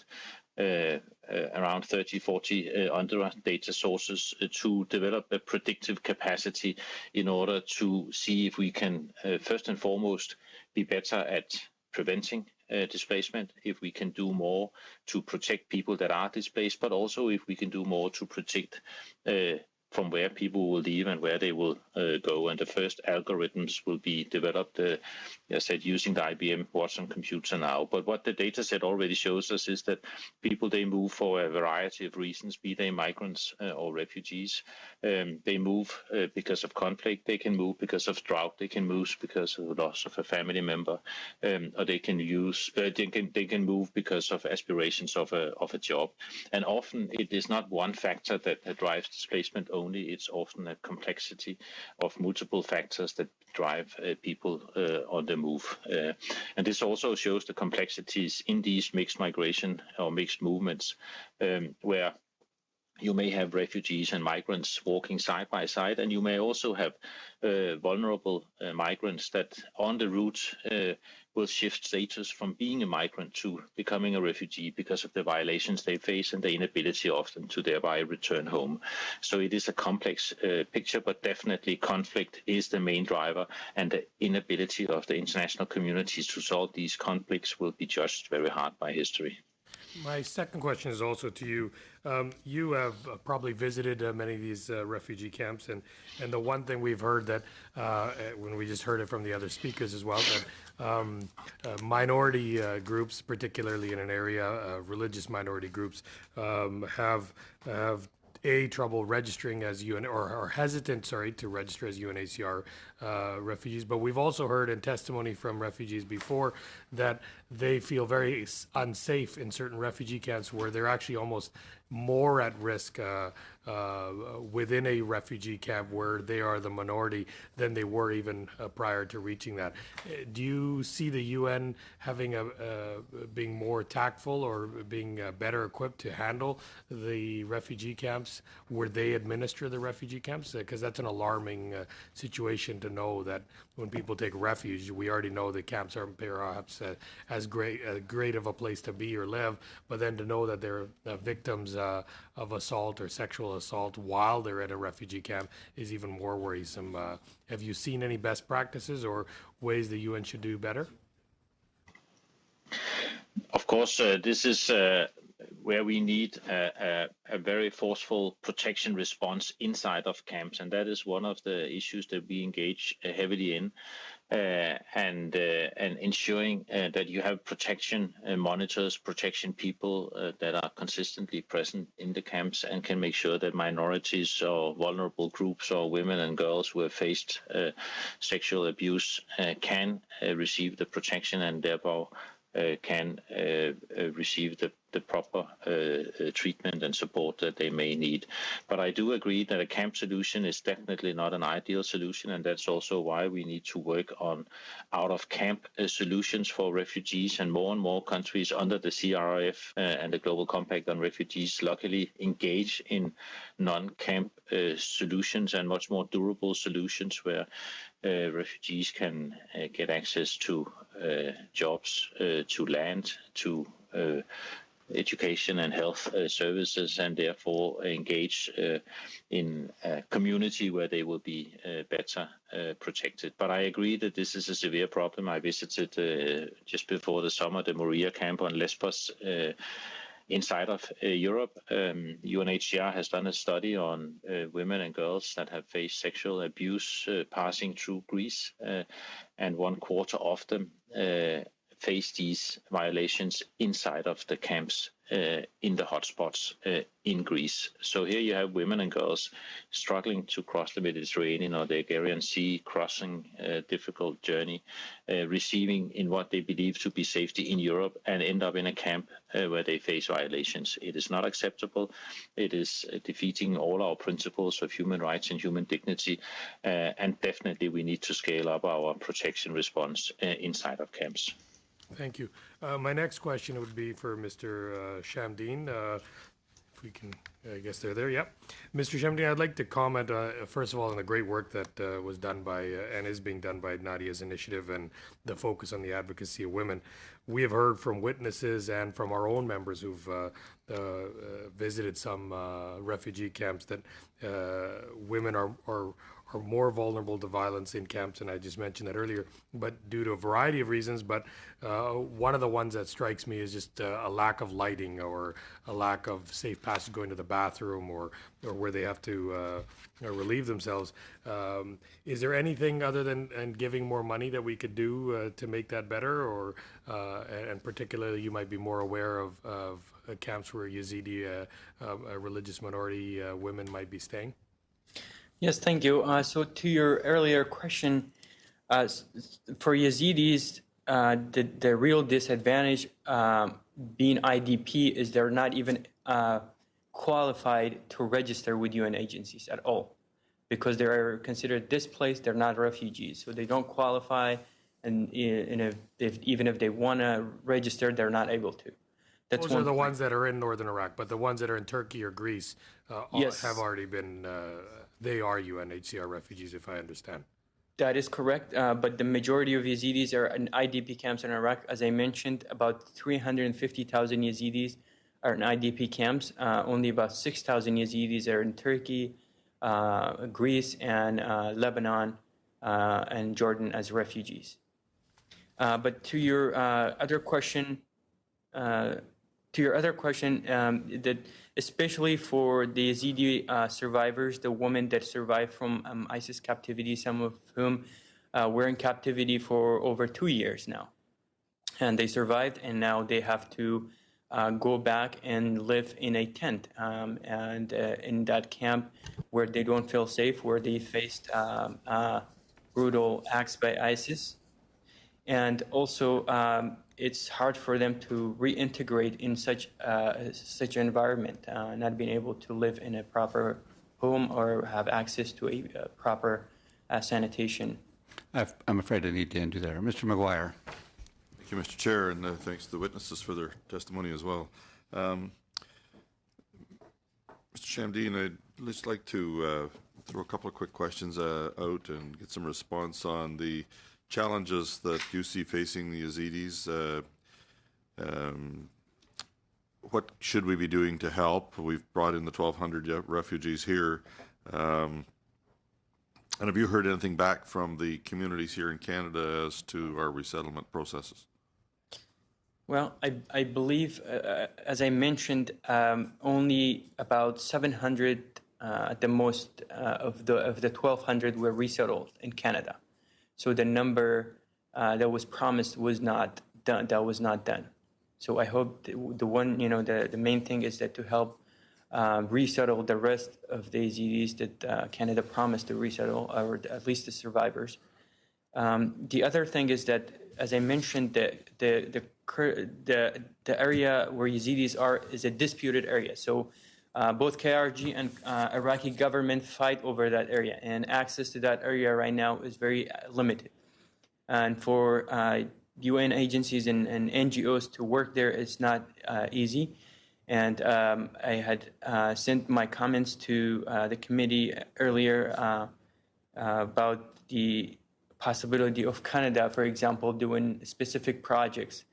Speaker 10: around 30, 40 other data sources to develop a predictive capacity in order to see if we can, first and foremost, be better at preventing displacement, if we can do more to protect people that are displaced, but also if we can do more to predict from where people will leave and where they will go. And the first algorithms will be developed, as I said, using the IBM Watson computer now. But what the data set already shows us is that people, they move for a variety of reasons, be they migrants or refugees. They move because of conflict. They can move because of drought. They can move because of the loss of a family member, or they can move because of aspirations of a job. And often it is not one factor that drives displacement only. It's often a complexity of multiple factors that drive people on the move. And this also shows the complexities in these mixed migration or mixed movements, where you may have refugees and migrants walking side by side, and you may also have vulnerable migrants that on the route will shift status from being a migrant to becoming a refugee because of the violations they face and the inability often to thereby return home. So it is a complex picture, but definitely conflict is the main driver, and the inability of the international communities to solve these conflicts will be judged very hard by history.
Speaker 9: My second question is also to you. You have probably visited many of these refugee camps, and the one thing we've heard that, when we just heard it from the other speakers as well, that minority groups, particularly in an area, religious minority groups, have trouble registering as UN or hesitant, to register as UNHCR refugees. But we've also heard in testimony from refugees before that they feel very unsafe in certain refugee camps where they're actually almost more at risk within a refugee camp where they are the minority than they were even prior to reaching that. Do you see the UN having being more tactful or being better equipped to handle the refugee camps where they administer the refugee camps? Because that's an alarming situation to know that when people take refuge, we already know that camps aren't perhaps as great of a place to be or live, but then to know that they're victims of assault or sexual assault while they're at a refugee camp is even more worrisome. Have you seen any best practices or ways the UN should do better?
Speaker 10: Of course, this is where we need a very forceful protection response inside of camps, and that is one of the issues that we engage heavily in, and ensuring that you have protection monitors, protection people that are consistently present in the camps and can make sure that minorities or vulnerable groups or women and girls who have faced sexual abuse can receive the protection and thereby can receive the proper treatment and support that they may need. But I do agree that a camp solution is definitely not an ideal solution, and that's also why we need to work on out-of-camp solutions for refugees, and more countries under the CRF and the Global Compact on Refugees luckily engage in non-camp solutions and much more durable solutions where refugees can get access to jobs, to land, to education and health services, and therefore engage in a community where they will be better protected. But I agree that this is a severe problem. I visited just before the summer the Moria camp on Lesbos inside of Europe. UNHCR has done a study on women and girls that have faced sexual abuse passing through Greece, and 1/4 of them face these violations inside of the camps in the hotspots in Greece. So here you have women and girls struggling to cross the Mediterranean or the Aegean Sea, crossing a difficult journey, receiving in what they believe to be safety in Europe, and end up in a camp where they face violations. It is not acceptable. It is defeating all our principles of human rights and human dignity, and definitely we need to scale up our protection response inside of camps.
Speaker 9: Thank you. My next question would be for Mr. Shamdeen. If we can, I guess they're there. Yep. Mr. Shamdeen, I'd like to comment, first of all, on the great work that was done by and is being done by Nadia's initiative and the focus on the advocacy of women. We have heard from witnesses and from our own members who've visited some refugee camps that women are more vulnerable to violence in camps, and I just mentioned that earlier, but due to a variety of reasons. But one of the ones that strikes me is just a lack of lighting or a lack of safe passage going to the bathroom or where they have to relieve themselves. Is there anything other than giving more money that we could do to make that better, or and particularly you might be more aware of camps where Yazidi, a religious minority women might be staying?
Speaker 13: Yes, thank you. So to your earlier question, for Yazidis, the real disadvantage being IDP is they're not even qualified to register with UN agencies at all, because they are considered displaced. They're not refugees, so they don't qualify, and even if they want to register, they're not able to.
Speaker 9: Those are the ones that are in northern Iraq, but the ones that are in Turkey or Greece
Speaker 13: yes,
Speaker 9: have already been, they are UNHCR refugees, if I understand.
Speaker 13: That is correct, but the majority of Yazidis are in IDP camps in Iraq. As I mentioned, about 350,000 Yazidis are in IDP camps. Only about 6,000 Yazidis are in Turkey, Greece, and Lebanon, and Jordan as refugees. But to your other question, that especially for the Yazidi survivors, the women that survived from ISIS captivity, some of whom were in captivity for over 2 years now. And they survived, and now they have to go back and live in a tent and in that camp where they don't feel safe, where they faced brutal acts by ISIS. And also, it's hard for them to reintegrate in such an environment, not being able to live in a proper home or have access to a proper sanitation.
Speaker 1: I'm afraid I need to end you there. Mr. McGuire.
Speaker 4: Thank you, Mr. Chair, and thanks to the witnesses for their testimony as well. Mr. Shamdeen, I'd just like to throw a couple of quick questions out and get some response on the challenges that you see facing the Yazidis. What should we be doing to help? We've brought in the 1,200 refugees here. And have you heard anything back from the communities here in Canada as to our resettlement processes?
Speaker 13: Well, I believe, as I mentioned, only about 700 at the most of the 1,200 were resettled in Canada. So the number that was promised was not done. That was not done. So I hope the main thing is that to help resettle the rest of the Yazidis that Canada promised to resettle, or at least the survivors. The other thing is that, as I mentioned, the area where Yazidis are is a disputed area. So both KRG and Iraqi government fight over that area, and access to that area right now is very limited. And for UN agencies and NGOs to work there, it's not easy. And I had sent my comments to the committee earlier about the possibility of Canada, for example, doing specific projects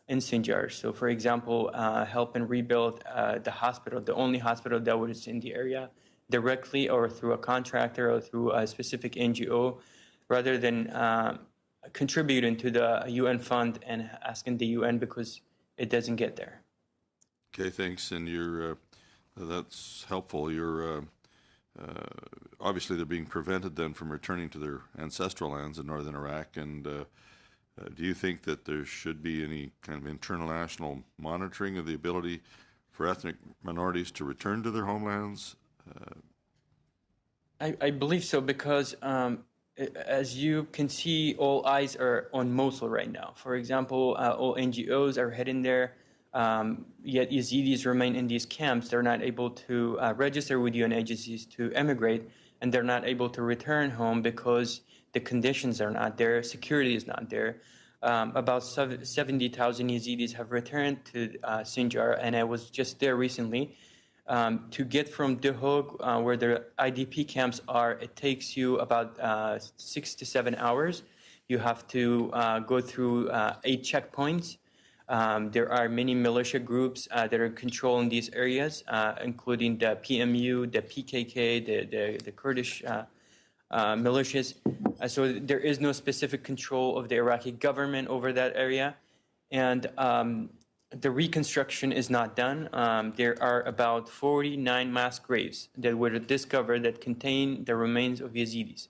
Speaker 13: in Sinjar. So, for example, help and rebuild the hospital, the only hospital that was in the area, directly or through a contractor or through a specific NGO, rather than contributing to the UN fund and asking the UN because it doesn't get there.
Speaker 4: Okay, thanks. And that's helpful. Obviously, they're being prevented then from returning to their ancestral lands in northern Iraq. And do you think that there should be any kind of international monitoring of the ability for ethnic minorities to return to their homelands?
Speaker 13: I believe so, because as you can see, all eyes are on Mosul right now. For example, all NGOs are heading there. Yet Yazidis remain in these camps. They're not able to register with UN agencies to emigrate, and they're not able to return home because the conditions are not there, security is not there. About 70,000 Yazidis have returned to Sinjar, and I was just there recently. To get from Duhok, where the IDP camps are, it takes you about 6 to 7 hours. You have to go through 8 checkpoints. There are many militia groups that are controlling these areas, including the PMU, the PKK, the Kurdish militias. So there is no specific control of the Iraqi government over that area. And the reconstruction is not done. There are about 49 mass graves that were discovered that contain the remains of Yazidis.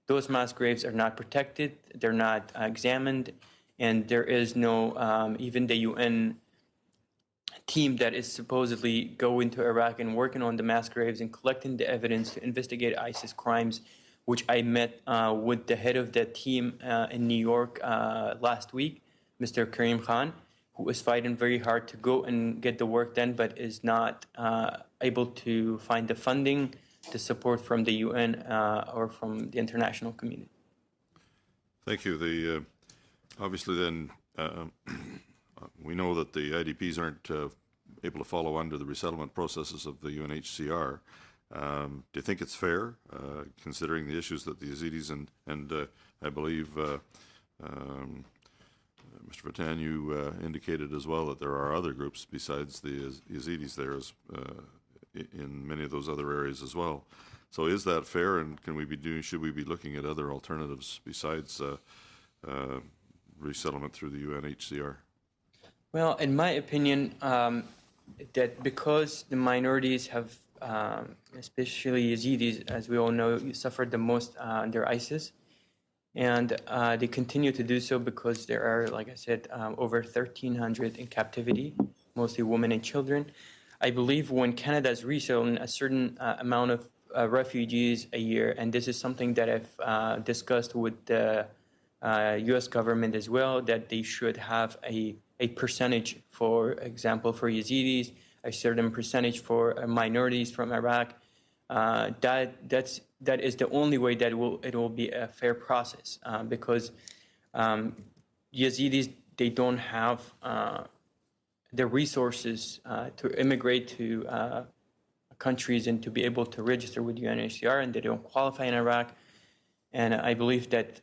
Speaker 13: Those mass graves are not protected, they're not examined, and there is no, even the UN team that is supposedly going to Iraq and working on the mass graves and collecting the evidence to investigate ISIS crimes, which I met with the head of the team in New York last week, Mr. Karim Khan, who is fighting very hard to go and get the work done, but is not able to find the funding, the support from the UN or from the international community.
Speaker 4: Thank you. Obviously, then, we know that the IDPs aren't able to follow under the resettlement processes of the UNHCR. Do you think it's fair, considering the issues that the Yazidis and I believe, Mr. Vatan, you indicated as well that there are other groups besides the Yazidis there in many of those other areas as well. So is that fair, and should we be looking at other alternatives besides resettlement through the UNHCR? Well,
Speaker 13: in my opinion, that because the minorities have, especially Yazidis, as we all know, suffered the most under ISIS, and they continue to do so because there are, like I said, over 1,300 in captivity, mostly women and children. I believe when Canada is resettling a certain amount of refugees a year, and this is something that I've discussed with the U.S. government as well, that they should have a percentage, for example, for Yazidis, a certain percentage for minorities from Iraq. That is the only way that it will be a fair process, because Yazidis, they don't have the resources to immigrate to countries and to be able to register with UNHCR, and they don't qualify in Iraq. And I believe that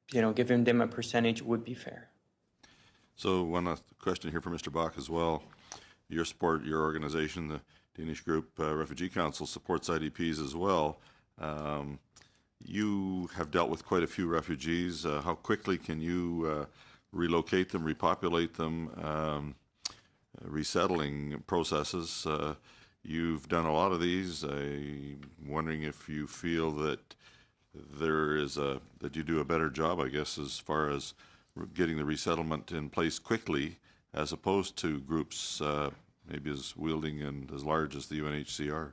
Speaker 13: giving them a percentage would be fair.
Speaker 4: So one last question here for Mr. Bach as well. Your organization, the Danish Group Refugee Council, supports IDPs as well. You have dealt with quite a few refugees. How quickly can you relocate them, repopulate them, resettling processes? You've done a lot of these. I'm wondering if you feel that that you do a better job, I guess, as far as getting the resettlement in place quickly, as opposed to groups maybe as wielding and as large as the UNHCR.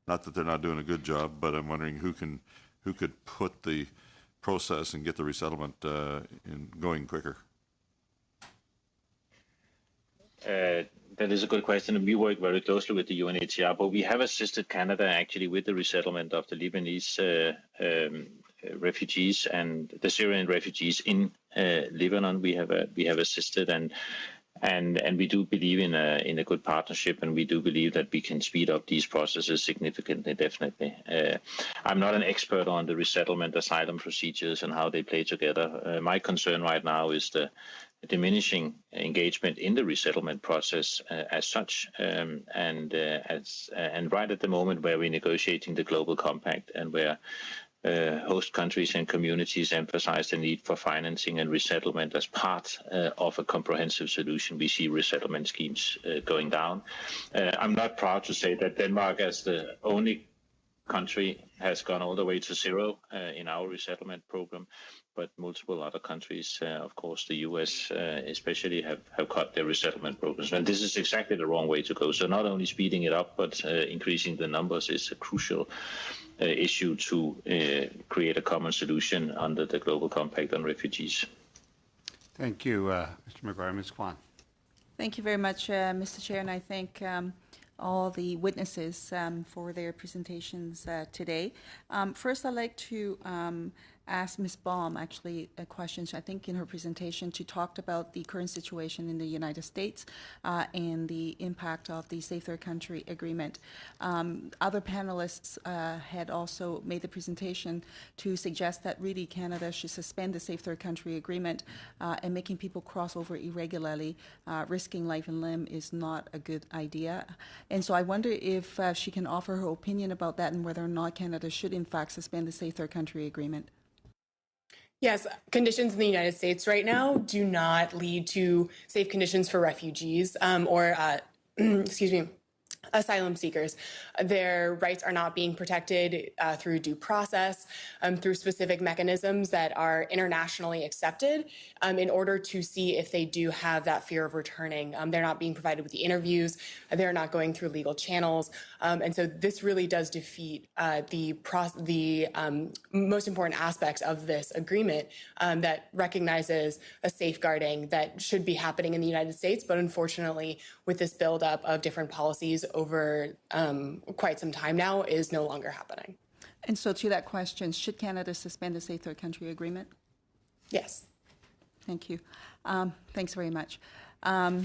Speaker 4: Not that they're not doing a good job, but I'm wondering who could put the process and get the resettlement going quicker.
Speaker 10: That is a good question, and we work very closely with the UNHCR, but we have assisted Canada actually with the resettlement of the Lebanese refugees and the Syrian refugees in Lebanon. We have assisted, and we do believe in a good partnership, and we do believe that we can speed up these processes significantly, definitely. I'm not an expert on the resettlement asylum procedures and how they play together. My concern right now is the diminishing engagement in the resettlement process as such, and right at the moment where we're negotiating the Global Compact and where host countries and communities emphasize the need for financing and resettlement as part of a comprehensive solution, we see resettlement schemes going down. I'm not proud to say that Denmark, as the only country, has gone all the way to zero in our resettlement program, but multiple other countries, of course the US especially, have cut their resettlement programs. And this is exactly the wrong way to go. So not only speeding it up, but increasing the numbers is a crucial issue to create a common solution under the Global Compact on refugees.
Speaker 1: Thank you, Mr. McGuire. Ms. Kwan.
Speaker 6: Thank you very much, Mr. Chair, and I thank all the witnesses for their presentations today. First, I'd like to ask Ms. Baum actually a question. I think in her presentation she talked about the current situation in the United States and the impact of the Safe Third Country Agreement. Other panelists had also made the presentation to suggest that really Canada should suspend the Safe Third Country Agreement and making people cross over irregularly, risking life and limb is not a good idea. And so I wonder if she can offer her opinion about that and whether or not Canada should in fact suspend the Safe Third Country Agreement.
Speaker 12: Yes, conditions in the United States right now do not lead to safe conditions for refugees or, asylum seekers. Their rights are not being protected through due process, through specific mechanisms that are internationally accepted in order to see if they do have that fear of returning. They're not being provided with the interviews. They're not going through legal channels. And so this really does defeat the most important aspects of this agreement that recognizes a safeguarding that should be happening in the United States. But unfortunately, with this buildup of different policies over quite some time now, is no longer happening.
Speaker 6: And so to that question, should Canada suspend the Safe Third Country Agreement?
Speaker 12: Yes.
Speaker 6: Thank you. Thanks very much. To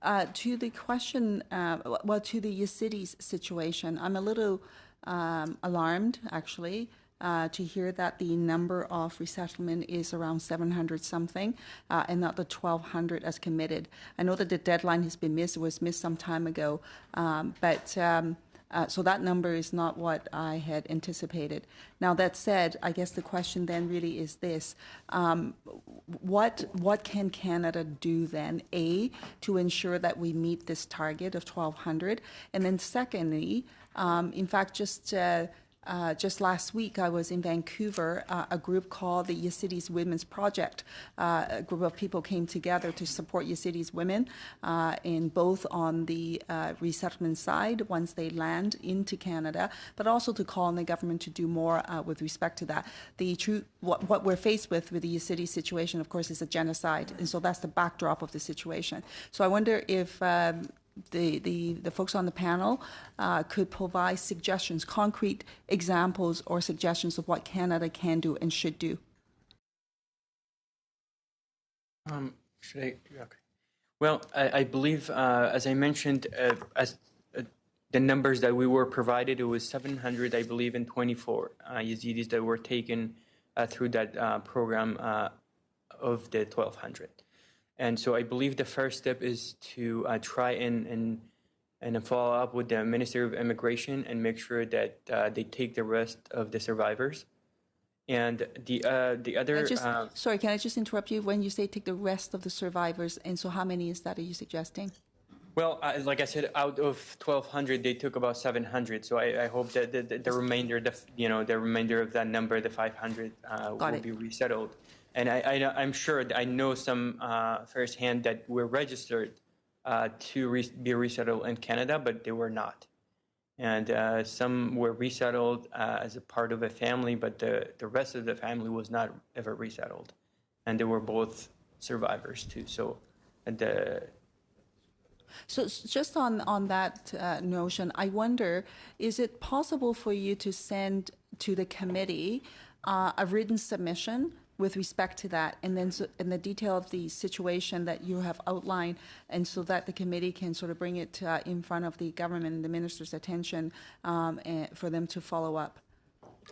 Speaker 6: the question, to the Yazidis situation, I'm a little alarmed, actually, to hear that the number of resettlement is around 700 something and not the 1,200 as committed. I know that the deadline has been missed, it was missed some time ago, so that number is not what I had anticipated. Now, that said, I guess the question then really is this. What can Canada do then, A, to ensure that we meet this target of 1,200? And then secondly, in fact, just last week, I was in Vancouver. A group called the Yazidis Women's Project. A group of people came together to support Yazidis women, in both on the resettlement side once they land into Canada, but also to call on the government to do more with respect to that. What we're faced with the Yazidi situation, of course, is a genocide, and so that's the backdrop of the situation. So I wonder if the folks on the panel could provide suggestions, concrete examples or suggestions of what Canada can do and should do.
Speaker 13: Should I? Okay. Well, I believe, as I mentioned, the numbers that we were provided, it was 700, I believe, and 24 Yazidis that were taken through that program of the 1,200. And so I believe the first step is to try and follow up with the Ministry of Immigration and make sure that they take the rest of the survivors. And the other...
Speaker 6: sorry, can I just interrupt you? When you say take the rest of the survivors, and so how many is that, are you suggesting?
Speaker 13: Well, like I said, out of 1,200, they took about 700. So I hope that the remainder, the remainder of that number, the 500, will be resettled. And I'm sure, I know some firsthand that were registered to be resettled in Canada, but they were not. And some were resettled as a part of a family, but the rest of the family was not ever resettled. And they were both survivors too. So
Speaker 6: So just on that notion, I wonder, is it possible for you to send to the committee a written submission with respect to that, and then in the detail of the situation that you have outlined, and so that the committee can sort of bring it in front of the government and the minister's attention and for them to follow up?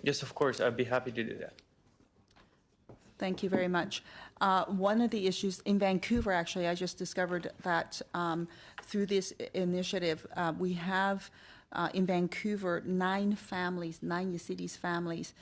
Speaker 13: Yes, of course, I'd be happy to do that.
Speaker 6: Thank you very much. One of the issues in Vancouver, actually, I just discovered that through this initiative, we have in Vancouver 9 Yazidis families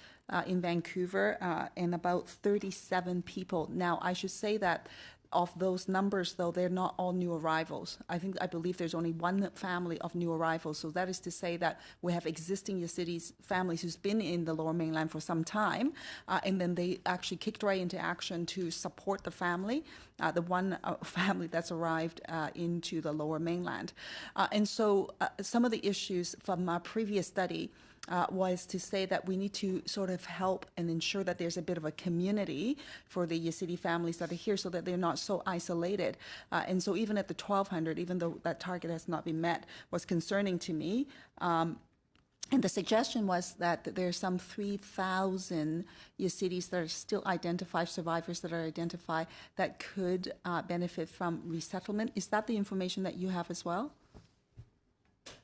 Speaker 6: in Vancouver, and about 37 people. Now, I should say that of those numbers, though, they're not all new arrivals. I believe there's only one family of new arrivals. So that is to say that we have existing Yazidis families who's been in the Lower Mainland for some time, and then they actually kicked right into action to support the family, the one family that's arrived into the Lower Mainland. And so some of the issues from our previous study was to say that we need to sort of help and ensure that there's a bit of a community for the Yazidi families that are here so that they're not so isolated. And so even at the 1,200, even though that target has not been met, was concerning to me. And the suggestion was that there's some 3,000 Yazidis that are still identified, survivors that are identified, that could benefit from resettlement. Is that the information that you have as well?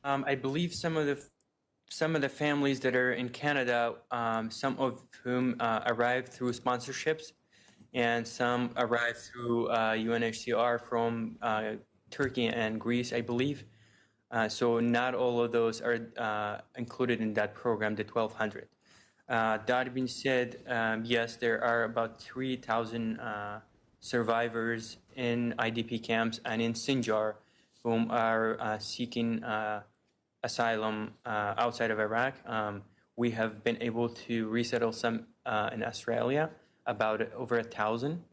Speaker 13: I believe some of the families that are in Canada, some of whom arrived through sponsorships, and some arrived through UNHCR from Turkey and Greece, I believe. So not all of those are included in that program, the 1,200. That being said, yes, there are about 3,000 survivors in IDP camps and in Sinjar whom are seeking asylum outside of Iraq. We have been able to resettle some in Australia, about over 1,000.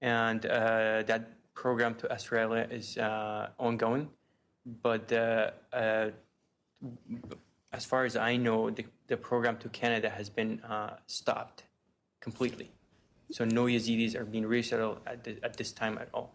Speaker 13: And that program to Australia is ongoing. But as far as I know, the program to Canada has been stopped completely. So no Yazidis are being resettled at this time at all.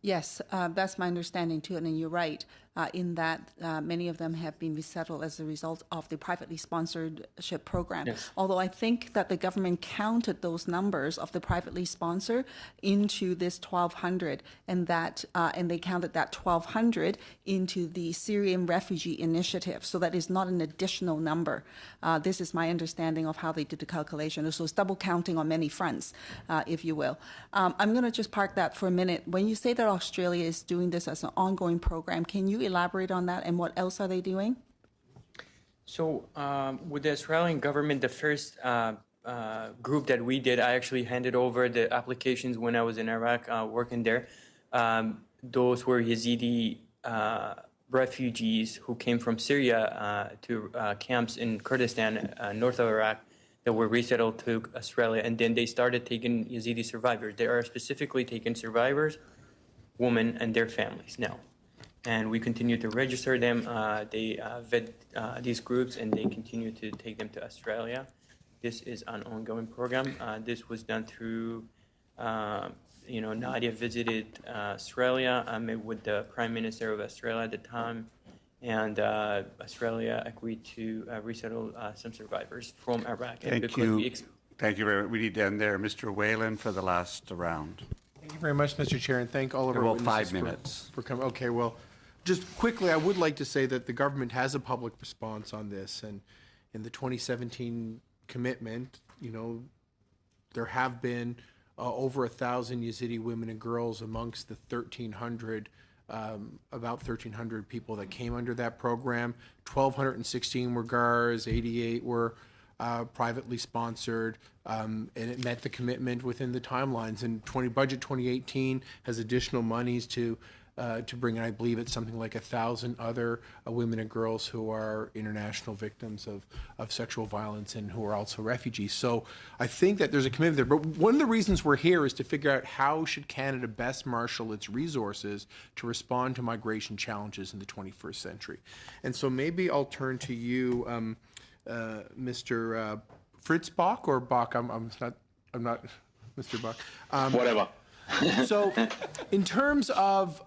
Speaker 6: Yes, that's my understanding too, and you're right in that many of them have been resettled as a result of the privately sponsorship program.
Speaker 13: Yes.
Speaker 6: Although I think that the government counted those numbers of the privately sponsored into this 1,200, and they counted that 1,200 into the Syrian Refugee Initiative. So that is not an additional number. This is my understanding of how they did the calculation. So it's double counting on many fronts, if you will. I'm going to just park that for a minute. When you say that Australia is doing this as an ongoing program, can you elaborate on that, and what else are they doing?
Speaker 13: So with the Australian government, the first group that we did, I actually handed over the applications when I was in Iraq working there. Those were Yazidi refugees who came from Syria to camps in Kurdistan, north of Iraq, that were resettled to Australia. And then they started taking Yazidi survivors. They are specifically taking survivors, women, and their families now. And we continue to register them. They vet these groups, and they continue to take them to Australia. This is an ongoing program. This was done through, Nadia visited Australia. I met with the Prime Minister of Australia at the time, and Australia agreed to resettle some survivors from Iraq.
Speaker 1: Thank you. Thank you very much. We need to end there. Mr. Whalen for the last round.
Speaker 14: Thank you very much, Mr. Chair, and thank all of our
Speaker 1: Well,
Speaker 14: witnesses
Speaker 1: 5 minutes.
Speaker 14: for coming. Okay, well, just quickly, I would like to say that the government has a public response on this, and in the 2017 commitment, you know, there have been over 1,000 Yazidi women and girls amongst the 1,300, about 1,300 people that came under that program. 1,216 were GARs, 88 were privately sponsored, and it met the commitment within the timelines. And budget 2018 has additional monies to bring in, I believe it's something like 1,000 other women and girls who are international victims of sexual violence and who are also refugees. So I think that there's a commitment there. But one of the reasons we're here is to figure out how should Canada best marshal its resources to respond to migration challenges in the 21st century. And so maybe I'll turn to you, Mr. Fritz Bach, or Bach. I'm not Mr. Bach.
Speaker 10: Whatever.
Speaker 14: So, in terms of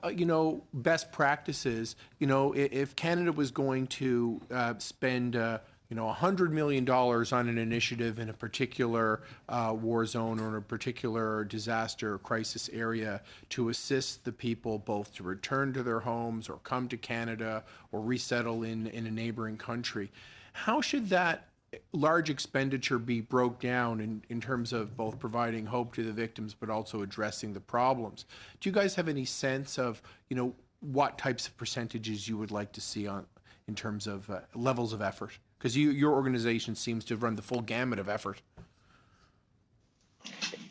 Speaker 14: best practices, if Canada was going to spend $100 million on an initiative in a particular war zone or in a particular disaster or crisis area to assist the people both to return to their homes or come to Canada or resettle in a neighboring country, how should that large expenditure be broke down in terms of both providing hope to the victims but also addressing the problems? Do you guys have any sense of what types of percentages you would like to see in terms of levels of effort? Because your organization seems to run the full gamut of effort.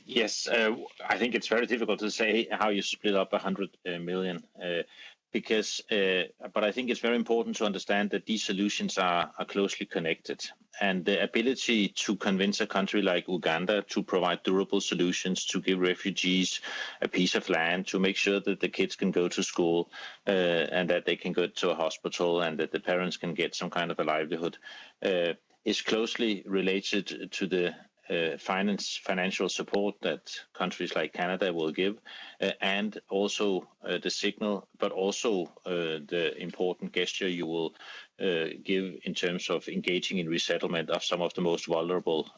Speaker 10: Yes, I think it's very difficult to say how you split up 100 million. But I think it's very important to understand that these solutions are closely connected. And the ability to convince a country like Uganda to provide durable solutions, to give refugees a piece of land, to make sure that the kids can go to school and that they can go to a hospital and that the parents can get some kind of a livelihood, is closely related to the financial support that countries like Canada will give, and also the signal, but also the important gesture you will give in terms of engaging in resettlement of some of the most vulnerable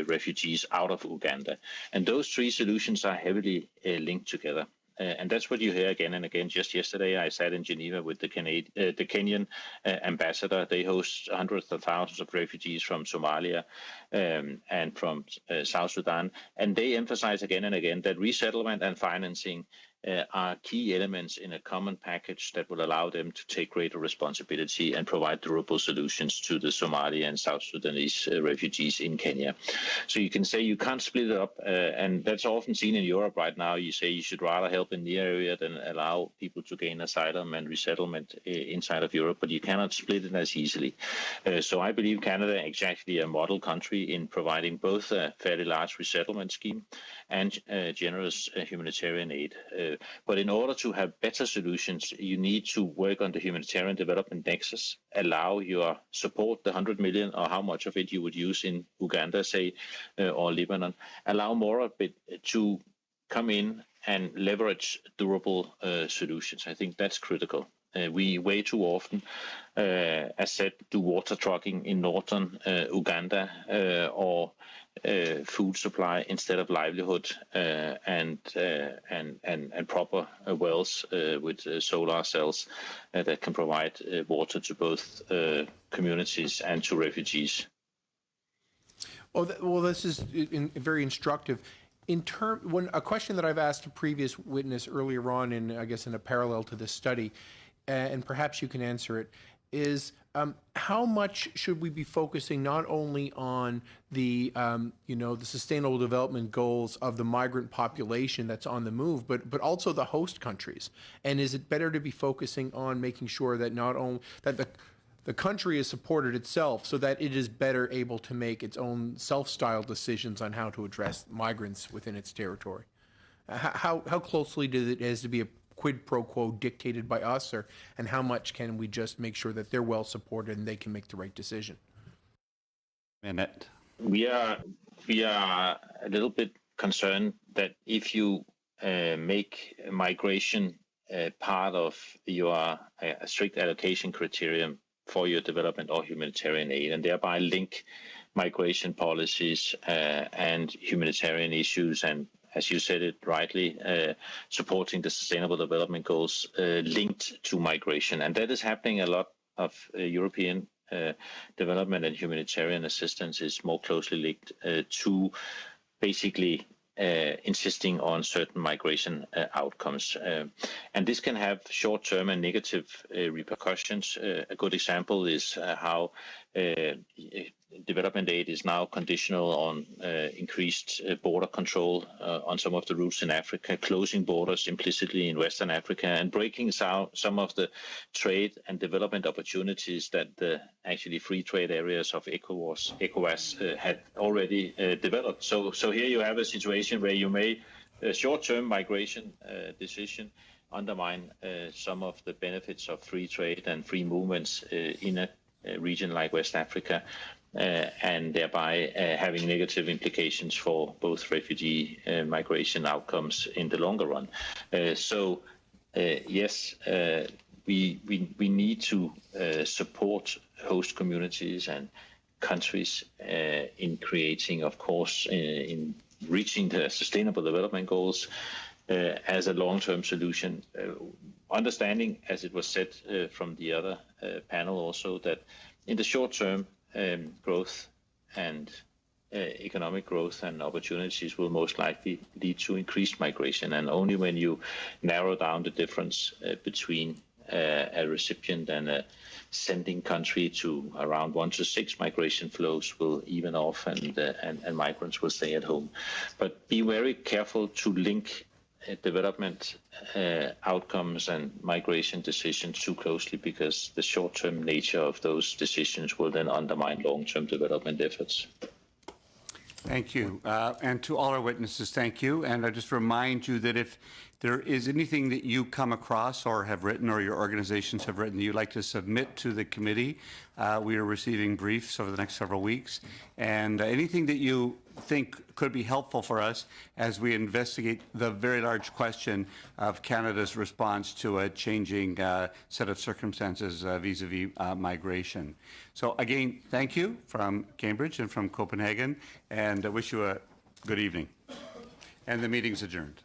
Speaker 10: refugees out of Uganda. And those three solutions are heavily linked together. And that's what you hear again and again. Just yesterday, I sat in Geneva with the Kenyan ambassador. They host hundreds of thousands of refugees from Somalia and from South Sudan. And they emphasize again and again that resettlement and financing are key elements in a common package that will allow them to take greater responsibility and provide durable solutions to the Somali and South Sudanese refugees in Kenya. So you can say you can't split it up, and that's often seen in Europe right now. You say you should rather help in the area than allow people to gain asylum and resettlement inside of Europe, but you cannot split it as easily. So I believe Canada is actually a model country in providing both a fairly large resettlement scheme and generous humanitarian aid. But in order to have better solutions, you need to work on the humanitarian development nexus, allow your support, the 100 million or how much of it you would use in Uganda, say, or Lebanon, allow more of it to come in and leverage durable solutions. I think that's critical. We way too often, as said, do water trucking in northern Uganda or food supply instead of livelihood and proper wells with solar cells that can provide water to both communities and to refugees.
Speaker 14: Well, this is very instructive. A question that I've asked a previous witness earlier on, I guess in a parallel to this study, and perhaps you can answer it, is how much should we be focusing not only on the the sustainable development goals of the migrant population that's on the move, but also the host countries? And is it better to be focusing on making sure that not only that the country is supported itself, so that it is better able to make its own self-styled decisions on how to address migrants within its territory? How closely does it has to be a quid pro quo dictated by us, and how much can we just make sure that they're well supported and they can make the right decision?
Speaker 1: Minute.
Speaker 10: We are a little bit concerned that if you make migration part of your strict allocation criterion for your development or humanitarian aid, and thereby link migration policies and humanitarian issues and as you said it rightly, supporting the Sustainable Development Goals linked to migration. And that is happening a lot of European development and humanitarian assistance is more closely linked to basically insisting on certain migration outcomes. And this can have short-term and negative repercussions. A good example is how development aid is now conditional on increased border control on some of the routes in Africa, closing borders implicitly in Western Africa, and breaking some of the trade and development opportunities that the actually free trade areas of ECOWAS had already developed. So here you have a situation where you may short-term migration decision undermine some of the benefits of free trade and free movements in a region like West Africa, and thereby having negative implications for both refugee migration outcomes in the longer run. Yes, we need to support host communities and countries in creating, of course, in reaching the Sustainable Development Goals as a long-term solution. Understanding, as it was said from the other panel also, that in the short term, growth and economic growth and opportunities will most likely lead to increased migration. And only when you narrow down the difference between a recipient and a sending country to around 1 to 6 migration flows will even off, and migrants will stay at home. But be very careful to link development outcomes and migration decisions too closely, because the short-term nature of those decisions will then undermine long-term development efforts.
Speaker 1: Thank you. And to all our witnesses, thank you. And I just remind you that if there is anything that you come across or have written or your organizations have written that you'd like to submit to the committee, we are receiving briefs over the next several weeks. And anything that you think could be helpful for us as we investigate the very large question of Canada's response to a changing set of circumstances vis-a-vis migration. So again, thank you from Cambridge and from Copenhagen, and I wish you a good evening. And the meeting's adjourned.